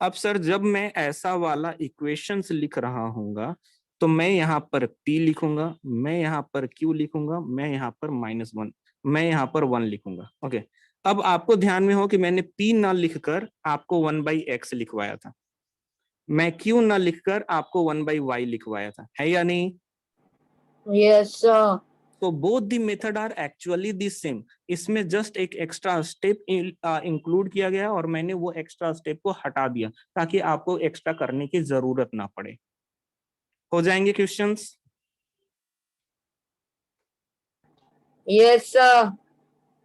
अब sir जब मैं ऐसा वाला equations लिख रहा हूँगा तो मैं यहाँ पर p लिखूंगा, मैं यहाँ पर q लिखूंगा, मैं यहाँ पर -1, मैं यहाँ पर 1 लिखूंगा। ओके, अब आपको ध्यान में हो कि मैंने p ना लिखकर आपको 1/x लिखवाया था, मैं q ना लिखकर आपको 1/y लिखवाया था, है या नहीं? Yes sir. तो both the method are actually the same. इसमें जस्ट एक एक्स्ट्रा स्टेप इंक्लूड किया गया और मैंने वो एक्स्ट्रा स्टेप को हटा दिया ताकि आपको एक्स्ट्रा करने की जरूरत ना पड़े। हो जाएंगे questions? Yes sir.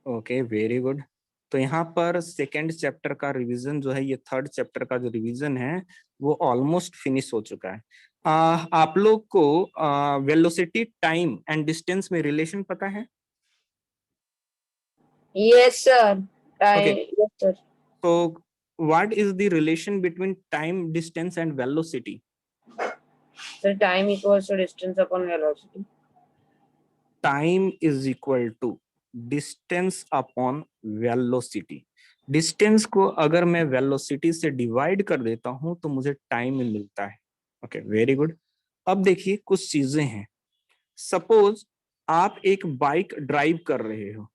Okay, very good. तो यहाँ पर सेकेंड चैप्टर का रिवीजन जो है, ये थर्ड चैप्टर का जो रिवीजन है वो ऑलमोस्ट फिनिश हो चुका है। आप लोग को वेलोसिटी, टाइम एंड डिस्टेंस में रिलेशन पता है? Yes sir. Okay. Yes sir. So what is the relation between time, distance and velocity? Sir time equals to distance upon velocity. Time is equal to distance upon velocity. Distance को अगर मैं velocity से divide कर देता हूं तो मुझे time मिलता है। Okay, very good. अब देखिए कुछ चीजें हैं। सपोज आप एक बाइक ड्राइव कर रहे हो,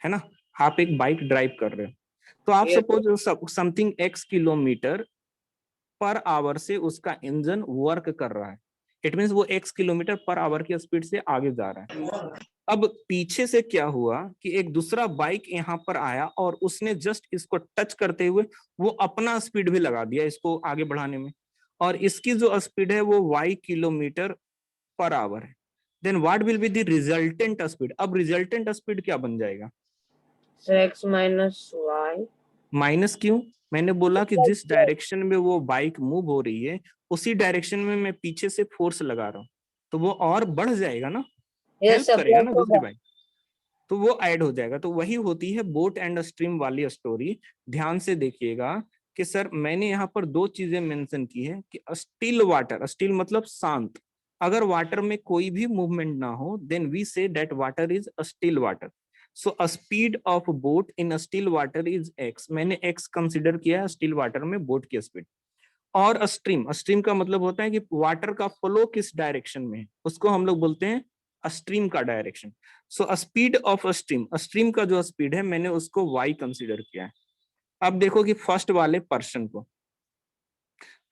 है ना, आप एक बाइक ड्राइव कर रहे हो, तो आप suppose something x kilometre per our से उसका इंजन वर्क कर रहा है। इट मींस वो x किलोमीटर पर आवर की स्पीड से आगे जा रहा है। अब पीछे से क्या हुआ कि एक दूसरा बाइक यहाँ पर आया और उसने जस्ट इसको टच करते हुए वो अपना स्पीड भी लगा दिया इसको आगे बढ़ाने में, और इसकी जो स्पीड है वो y किलोमीटर पर आवर है। Then what will be the resultant speed? अब रिजल्टेंट स्पीड क्या बन जाएगा? Sir x minus y। Minus क्यों? मैंने बोला कि जिस डायरेक्शन में वो बाइक मूव हो रही है उसी डायरेक्शन में मैं पीछे से फोर्स लगा रहा हूँ, तो वो और बढ़ जाएगा ना, हेल्प करेगा ना दूसरी बाइक, तो वो ऐड हो जाएगा। तो वही होती है बोट एंड स्ट्रीम वाली स्टोरी। ध्यान से देखिएगा कि सर मैंने यहाँ पर दो चीजें मेंशन की है कि स्टिल वाटर, स्टिल मतलब शांत, अगर वाटर में कोई भी मूवमेंट ना हो then we say that water is still water. So speed of boat in still water is x, मैंने x कंसिडर किया है स्टिल वाटर में बोट की स्पीड। और स्ट्रीम, स्ट्रीम का मतलब होता है कि वाटर का फ्लो किस डायरेक्शन में है, उसको हम लोग बोलते हैं स्ट्रीम का direction. So speed of stream, stream का जो स्पीड है मैंने उसको y कंसिडर किया है। अब देखो कि फर्स्ट वाले पर्सन को,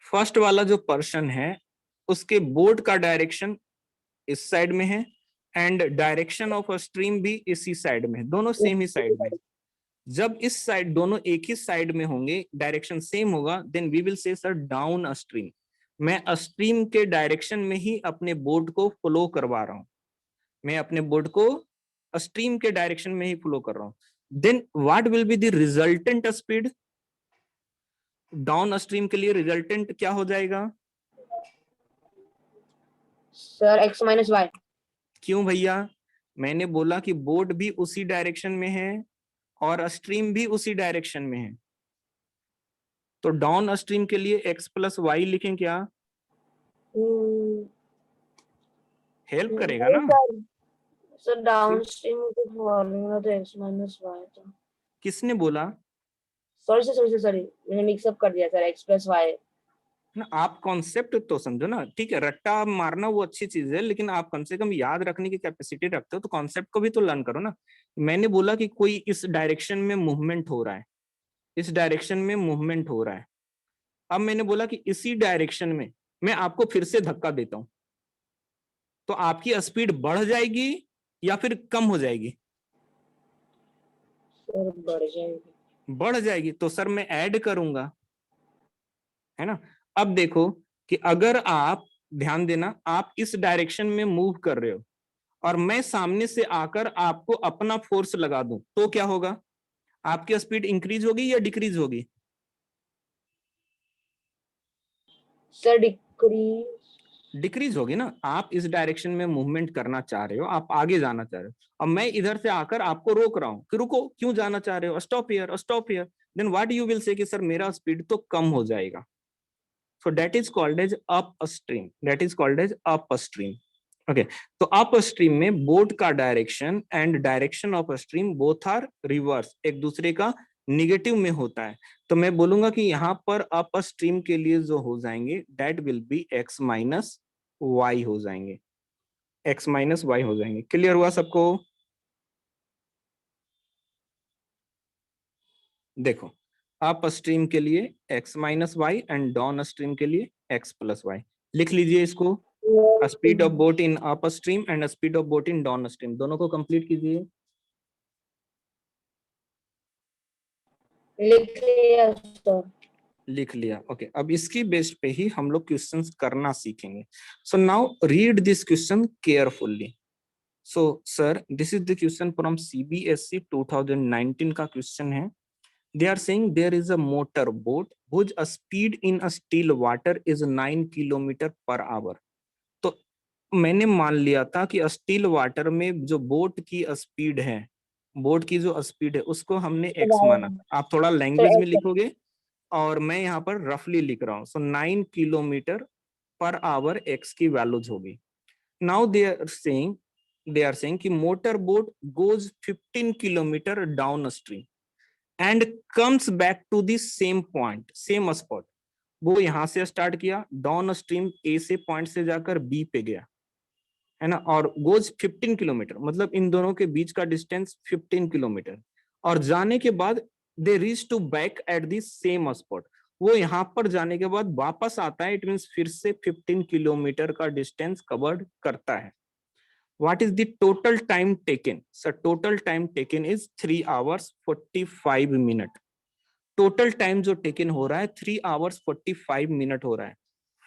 फर्स्ट वाला जो पर्सन है उसके बोट का डायरेक्शन इस साइड में है एंड डायरेक्शन ऑफ स्ट्रीम भी इसी साइड में है, दोनों सेम ही साइड में। जब इस साइड दोनों एक ही साइड में होंगे, डायरेक्शन सेम होगा, then we will say sir downstream. मैं स्ट्रीम के डायरेक्शन में ही अपने बोट को फ्लो करवा रहा हूं, मैं अपने बोट को स्ट्रीम के डायरेक्शन में ही फ्लो कर रहा हूं। Then what will be the resultant speed? Downstream के लिए रिजल्टेंट क्या हो जाएगा? Sir x minus y। क्यों भैया? मैंने बोला कि बोट भी उसी डायरेक्शन में है और स्ट्रीम भी उसी डायरेक्शन में है, तो डाउन स्ट्रीम के लिए x प्लस वाई लिखें क्या? हेल्प करेगा ना? सर डाउनस्ट्रीम को फॉर्मूला तो x माइनस वाई था। किसने बोला? सॉरी मैंने मिक्सअप कर दिया सर, x प्लस वाई। ना, आप कॉन्सेप्ट तो समझो ना। ठीक है, रट्टा मारना वो अच्छी चीज है, लेकिन आप कम से कम याद रखने की कैपेसिटी रखते हो तो कॉन्सेप्ट को भी तो लर्न करो ना। मैंने बोला कि कोई इस डायरेक्शन में मूवमेंट हो रहा है, इस डायरेक्शन में मूवमेंट हो रहा है। अब मैंने बोला कि इसी डायरेक्शन में मैं आपको फिर से धक्का देता हूं, तो आपकी स्पीड बढ़ जाएगी या फिर कम हो जाएगी? सर बढ़ जाएगी। बढ़ जाएगी, तो सर मैं ऐड करूंगा, है ना। अब देखो कि अगर आप ध्यान देना, आप इस डायरेक्शन में मूव कर रहे हो और मैं सामने से आकर आपको अपना फोर्स लगा दूं, तो क्या होगा? आपकी स्पीड इंक्रीज होगी या डिक्रीज होगी? Sir decrease. डिक्रीज होगी ना। आप इस डायरेक्शन में मूवमेंट करना चाह रहे हो, आप आगे जाना चाह रहे हो, अब मैं इधर से आकर आपको रोक रहा हूं कि रुको, क्यों जाना चाह रहे हो, stop here, stop here. Then what you will say कि सर मेरा स्पीड तो कम हो जाएगा। So that is called as upstream. That is called as upstream. Okay. तो अपस्ट्रीम में बोट का direction and direction of stream both are reverse, एक दूसरे का निगेटिव में होता है। तो मैं बोलूंगा कि यहाँ पर अपस्ट्रीम के लिए जो हो जाएंगे that will be x minus y हो जाएंगे, x माइनस वाई हो जाएंगे। क्लियर हुआ सबको? देखो, अप स्ट्रीम के लिए x minus y and downstream के लिए x प्लस वाई। लिख लीजिए इसको, speed of boat in upstream and speed of boat in downstream, दोनों को कंप्लीट कीजिए। लिख लिया सर। लिख लिया, ओके। अब इसकी बेस पे ही हम लोग क्वेश्चंस करना सीखेंगे। So now read this question carefully. So sir, this is the question from CBSE 2019 का क्वेश्चन है। They are saying there is a motor boat whose speed in a still water is 9 kilometre per our. तो मैंने मान लिया था कि still water में जो बोट की स्पीड है, बोट की जो स्पीड है उसको हमने x माना। आप थोड़ा लैंग्वेज में लिखोगे और मैं यहाँ पर रफली लिख रहा हूँ। So 9 kilometre per hour x की वैल्यूज होगी। नाउ दे आर सेइंग कि motor boat goes 15 kilometre downstream and comes back to the same point, same spot. वो यहां से स्टार्ट किया, डाउन स्ट्रीम ए से पॉइंट से जाकर बी पे गया, है ना, और गोज 15 किलोमीटर, मतलब इन दोनों के बीच का डिस्टेंस 15 किलोमीटर। और जाने के बाद they reach to back at the same spot. वो यहां पर जाने के बाद वापस आता है, इट मींस फिर से 15 किलोमीटर का डिस्टेंस कवर्ड करता है। What is the total time taken? So total time taken is 3 hours 45 minute. Total time जो टेकन हो रहा है 3 hours 45 minute हो रहा है।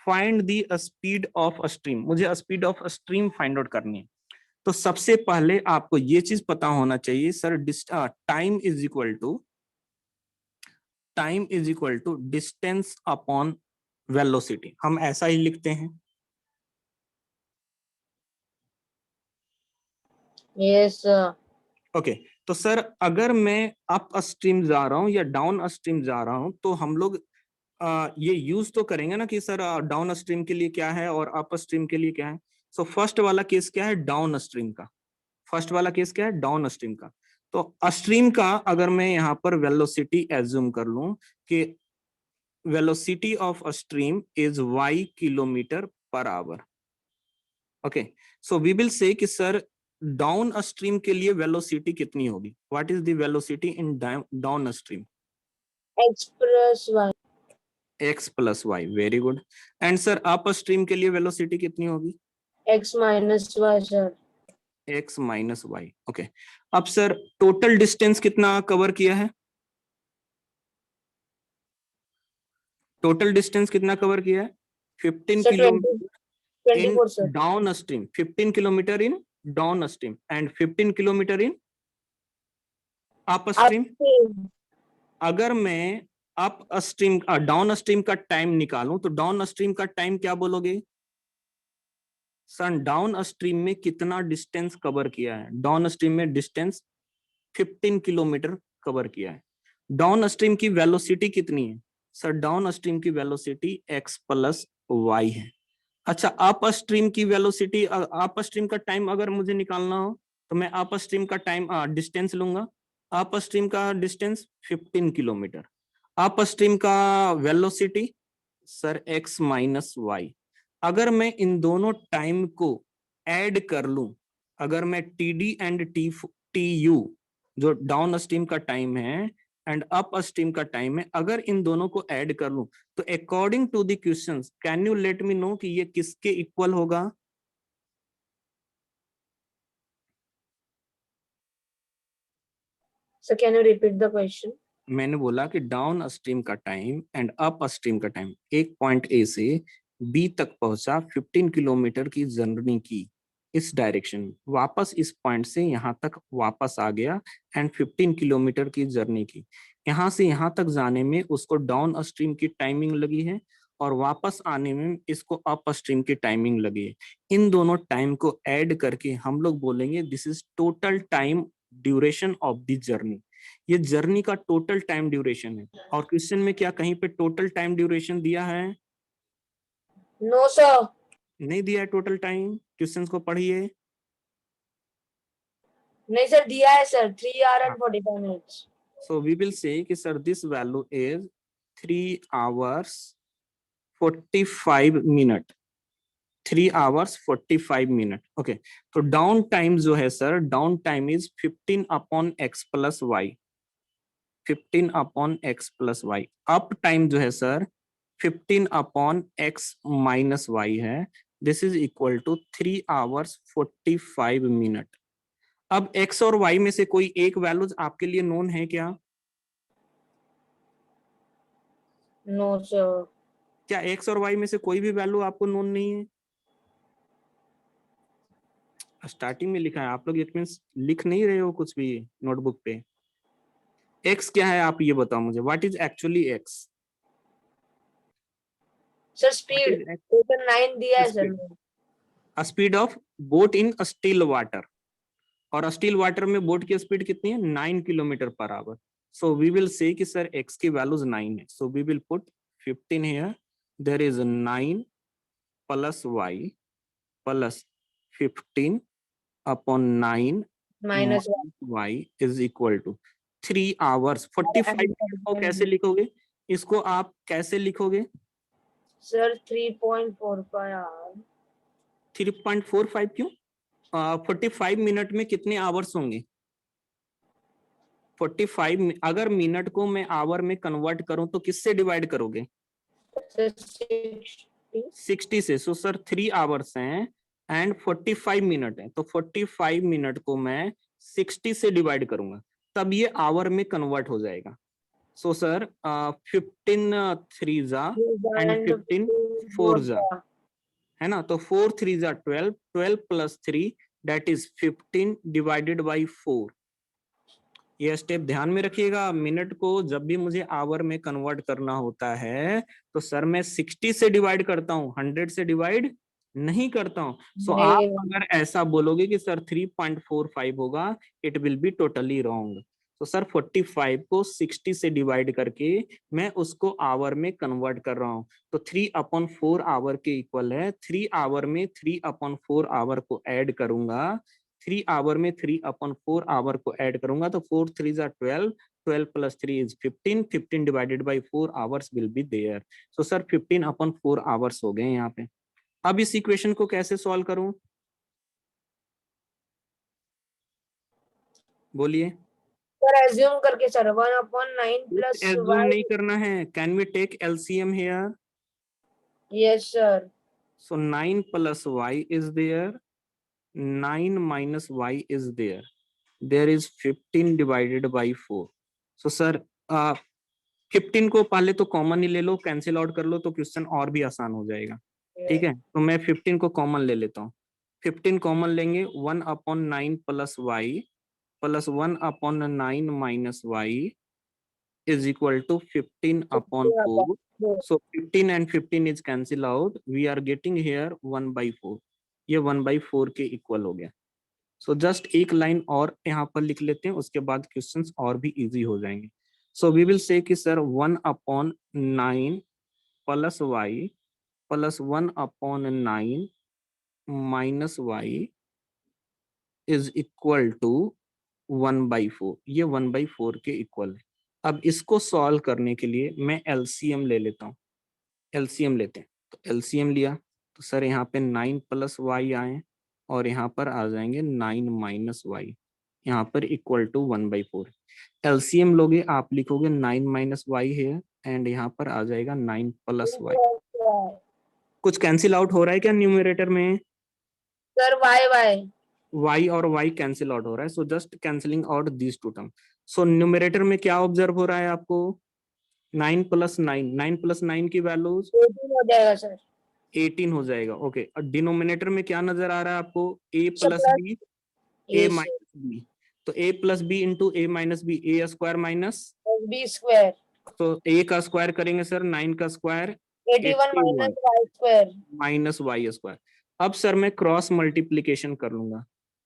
Find the speed of stream, मुझे speed of stream find out करनी है। तो सबसे पहले आपको ये चीज पता होना चाहिए sir, time is equal to distance upon velocity. हम ऐसा ही लिखते हैं। यस ओके तो सर अगर मैं अप स्ट्रीम जा रहा हूँ या डाउन स्ट्रीम जा रहा हूँ तो हम लोग ये यूज तो करेंगे ना कि सर डाउन स्ट्रीम के लिए क्या है और अप स्ट्रीम के लिए क्या है। सो फर्स्ट वाला केस क्या है, डाउन स्ट्रीम का। फर्स्ट वाला केस क्या है, डाउन स्ट्रीम का। तो स्ट्रीम का अगर मैं यहाँ पर वेलोसिटी एज्यूम कर लूं कि velocity of stream is y kilometre per hour. Okay so we will say कि सर डाउन स्ट्रीम के लिए वेलोसिटी कितनी होगी, what is the velocity in downstream? x plus y. x plus y, very good. And sir upstream के लिए velocity कितनी होगी? x minus y sir. x minus y, okay. अब sir total distance कितना cover किया है? Total distance कितना cover किया है? 15 sir kilometre 24 sir. in downstream, 15 kilometer in downstream and 15 kilometer in upstream। अगर मैं अप स्ट्रीम डाउन स्ट्रीम का टाइम निकालूं तो डाउन स्ट्रीम का टाइम क्या बोलोगे? सन डाउन स्ट्रीम में कितना डिस्टेंस कवर किया है? डाउन स्ट्रीम में डिस्टेंस 15 किलोमीटर कवर किया है। डाउन स्ट्रीम की वेलोसिटी कितनी है? सर डाउन स्ट्रीम की वेलोसिटी x प्लस वाई है। अच्छा, अप स्ट्रीम की वेलोसिटी, अप स्ट्रीम का टाइम अगर मुझे निकालना हो तो मैं अप स्ट्रीम का टाइम डिस्टेंस लूंगा। अप स्ट्रीम का डिस्टेंस 15 किलोमीटर। अप स्ट्रीम का velocity sir x minus y. अगर मैं इन दोनों टाइम को ऐड कर लूं, अगर मैं t d and t u जो डाउन स्ट्रीम का टाइम है एंड अप स्ट्रीम का टाइम है, अगर इन दोनों को ऐड कर लूं तो according to the questions can you let me know कि ये किसके इक्वल होगा? So can you repeat the question? मैंने बोला कि डाउन स्ट्रीम का टाइम एंड अप स्ट्रीम का टाइम, एक पॉइंट ए से बी तक पहुंचा, 15 किलोमीटर की जर्नी की इस डायरेक्शन में, वापस इस पॉइंट से यहाँ तक वापस आ गया एंड 15 किलोमीटर की जर्नी की। यहाँ से यहाँ तक जाने में उसको डाउन स्ट्रीम की टाइमिंग लगी है और वापस आने में इसको अप स्ट्रीम की टाइमिंग लगी है। इन दोनों टाइम को ऐड करके हम लोग बोलेंगे this is total time duration of the journey. ये जर्नी का टोटल टाइम ड्यूरेशन है। और क्वेश्चन में क्या कहीं पे टोटल टाइम ड्यूरेशन दिया है? No, sir. नहीं दिया है टोटल टाइम। क्वेश्चंस को पढ़िए। नहीं सर, दिया है sir, 3 hours and 45 minutes. So we will say कि sir this value is 3 hours 45 minute, 3 hours 45 minute। Okay, तो डाउन टाइम जो है sir, down time is 15 upon x plus Y, 15 upon x plus Y. Up time जो है sir 15 upon x minus Y है। This is equal to 3 hours 45 minute. अब x और y में से कोई एक वैल्यूज आपके लिए नोन है क्या? No, sir. क्या x और y में से कोई भी वैल्यू आपको नोन नहीं है? स्टार्टिंग में लिखा है, आप लोग इट मींस लिख नहीं रहे हो कुछ भी नोटबुक पे। x क्या है आप ये बताओ मुझे, what is actually x? Sir, speed. Total 9 दिया है sir. Speed of boat in still water, और स्टिल वाटर में बोट की स्पीड कितनी है? 9 kilometre per our. So we will say कि सर x की वैल्यूज 9 है, so we will put 15 here. There is 9 plus y plus 15 upon 9 Minus y is equal to 3 hours 45 minute को कैसे लिखोगे? इसको आप कैसे लिखोगे? sir, 3.45 hours. 3.45 क्यों? 45 मिनट में कितने आवर्स होंगे? 45, अगर मिनट को मैं आवर में कन्वर्ट करूं तो किससे डिवाइड करोगे? Sir, 60. 60 से। सो सर 3 आवर्स हैं एंड 45 मिनट है, तो 45 मिनट को मैं 60 से डिवाइड करूंगा, तब ये आवर में कन्वर्ट हो जाएगा। सो सर 15 3 जा एंड 15 4 जा, है ना? तो 4 3 जा 12, 12 plus 3 that is 15 divided by 4। ये स्टेप ध्यान में रखिएगा। मिनट को जब भी मुझे आवर में कन्वर्ट करना होता है तो सर मैं 60 से डिवाइड करता हूँ, 100 से डिवाइड नहीं करता हूँ। सो आप अगर ऐसा बोलोगे कि सर 3.45 होगा, it will be totally wrong. तो सर 45 को 60 से डिवाइड करके मैं उसको आवर में कन्वर्ट कर रहा हूँ, तो 3/4 आवर के इक्वल है। 3 आवर में 3/4 आवर को ऐड करूंगा, 3 आवर में 3/4 आवर को ऐड करूंगा, तो 4 3 जा 12, 12 plus 3 is 15, 15 divided by 4 hours will be there. So sir 15/4 hours हो गए यहाँ पे। अब इस इक्वेशन को कैसे सॉल्व करूं? बोलिए। सर एज्यूम करके सर 1/9 plus एज्यूम y. नहीं करना है, can we take LCM here? Yes, sir. So 9 plus y is there, 9 minus y is there. There is 15 divided by 4. So sir 15 को पहले तो कॉमन ही ले लो, कैंसिल आउट कर लो, तो क्वेश्चन और भी आसान हो जाएगा। ठीक है, तो मैं 15 को कॉमन ले लेता हूँ। 15 कॉमन लेंगे, 1/9 plus y plus 1/9 minus y is equal to 15/4. So 15 and 15 is cancel out. We are getting here 1/4. ये 1/4 के इक्वल हो गया। सो जस्ट एक लाइन और यहाँ पर लिख लेते हैं, उसके बाद क्वेश्चंस और भी इजी हो जाएंगे। So we will say कि sir 1/9 plus y plus 1/9 minus y is equal to 1/4। ये 1/4 के इक्वल है। अब इसको सॉल्व करने के लिए मैं एलसीएम ले लेता हूँ। एलसीएम लेते हैं, तो एलसीएम लिया तो सर यहाँ पे 9 प्लस वाई आए और यहाँ पर आ जाएंगे 9 माइनस वाई, यहाँ पर इक्वल टू 1/4। एलसीएम लोगे आप लिखोगे 9 माइनस वाई है एंड यहाँ पर आ जाएगा 9 प्लस वाई। कुछ कैंसिल आउट हो रहा है क्या न्यूमरेटर में? सर y y और y कैंसिल आउट हो रहा है, so just cancelling out this two term. सो न्यूमरेटर में क्या ऑब्जर्व हो रहा है आपको? 9 प्लस 9, 9 प्लस 9 की वैल्यूज 18 हो जाएगा सर। 18 हो जाएगा। ओके, और डिनोमिनेटर में क्या नजर आ रहा है आपको? a प्लस plus बी ये a माइनस बी, तो a plus b into a minus b, a square minus, b square तो a का स्क्वायर करेंगे सर 9 का square 81 minus y square minus y square. अब सर मैं क्रॉस मल्टीप्लीकेशन कर लूंगा।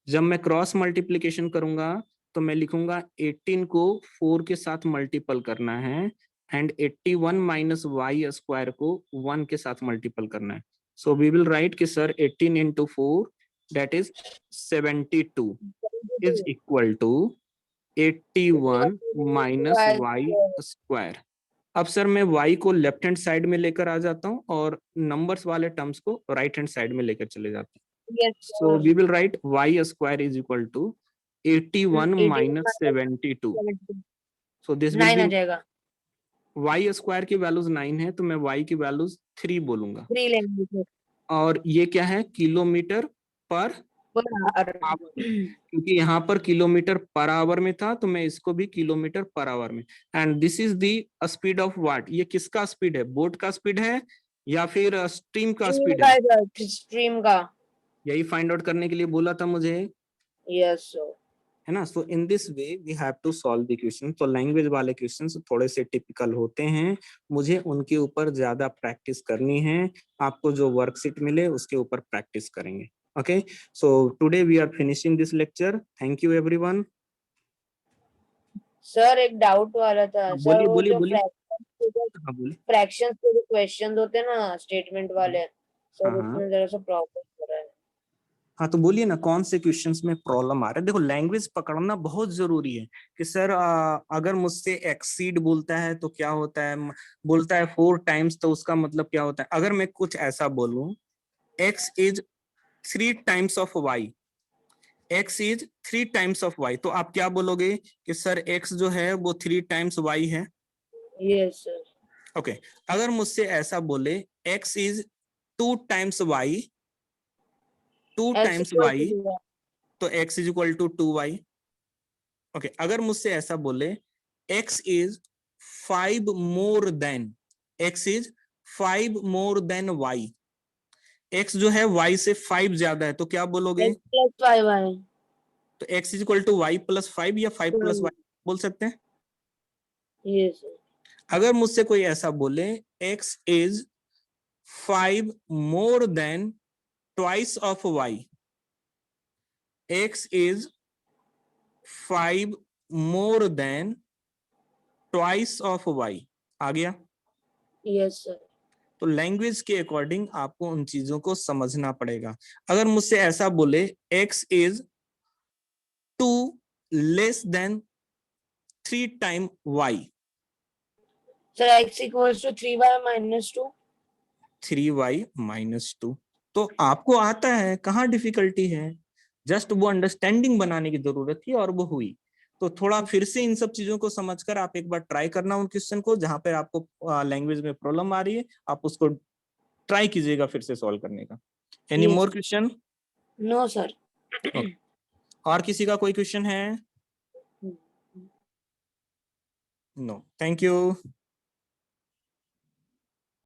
जब मैं क्रॉस मल्टीप्लीकेशन करूंगा तो मैं लिखूंगा 18 को 4 के साथ मल्टीपल करना है एंड 81 माइनस वाई स्क्वायर को 1 के साथ मल्टीपल करना है। सो वी विल राइट कि sir 18 into 4 that is 72 is equal to 81 minus y square. अब सर मैं y को लेफ्ट हैंड साइड में लेकर आ जाता हूँ और नंबर्स वाले टर्म्स को राइट हैंड साइड में लेकर चले जाते हैं। So we will write y square is equal to 81 minus 72। So this will 9 आ बी, जाएगा। y स्क्वायर की वैल्यूज 9 है तो मैं y की वैल्यूज 3 बोलूंगा। 3 लेंगे और ये क्या है? किलोमीटर पर आवर, क्योंकि यहाँ पर किलोमीटर पर आवर में था तो मैं इसको भी किलोमीटर पर आवर में। And this is the speed of what. ये किसका स्पीड है? बोट का स्पीड है या फिर स्ट्रीम का स्पीड है? स्ट्रीम का। यही फाइंड आउट करने के लिए बोला था मुझे, यस सर। है ना? So in this way we have to solve the question. तो लैंग्वेज वाले क्वेश्चन थोड़े से टिपिकल होते हैं, मुझे उनके ऊपर ज्यादा प्रैक्टिस करनी है। आपको जो वर्कशीट मिले उसके ऊपर प्रैक्टिस करेंगे। Okay, so today we are finishing this lecture. Thank you everyone. Sir एक डाउट वाला था सर, बोलिए वो बोलिए जो बोलिए। हाँ बोलिए। फ्रैक्शंस के जो क्वेश्चंस होते हैं ना स्टेटमेंट वाले, सर हाँ उसमें जरा सा प्रॉब्लम हो रहा है। हाँ, तो बोलिए ना कौन से क्वेश्चंस में प्रॉब्लम आ रहा है। देखो लैंग्वेज पकड़ना बहुत जरूरी है कि सर अगर मुझसे एक्सीड बोलता है तो क्या होता है, बोलता है 4 टाइम्स तो उसका मतलब क्या होता है। अगर मैं कुछ ऐसा बोलूं x is 3 times of y, x is 3 times of y, तो आप क्या बोलोगे कि सर x जो है वो 3 टाइम्स y है। Yes sir. ओके, अगर मुझसे ऐसा बोले x is 2 times y, 2 times y, तो x is equal to 2y। Okay, अगर मुझसे ऐसा बोले x is 5 more than, x is 5 more than y, x जो है y से 5 ज्यादा है, तो क्या बोलोगे? Plus 5y। तो x is equal to y plus 5 या 5 प्लस y बोल सकते हैं। Yes sir. अगर मुझसे कोई ऐसा बोले x is 5 more than twice of y, x is 5 more than twice of y, आ गया? Yes sir. तो लैंग्वेज के अकॉर्डिंग आपको उन चीजों को समझना पड़ेगा। अगर मुझसे ऐसा बोले x is 2 less than 3 time y, sir x equals to 3y minus 2। 3y minus 2, तो आपको आता है, कहाँ डिफिकल्टी है, जस्ट वो अंडरस्टैंडिंग बनाने की जरूरत थी और वो हुई। तो थोड़ा फिर से इन सब चीजों को समझकर आप एक बार ट्राई करना उन क्वेश्चन को, जहां पर आपको लैंग्वेज में प्रॉब्लम आ रही है आप उसको ट्राई कीजिएगा फिर से सॉल्व करने का। Any more question? No sir. और किसी का कोई क्वेश्चन है? No, thank you.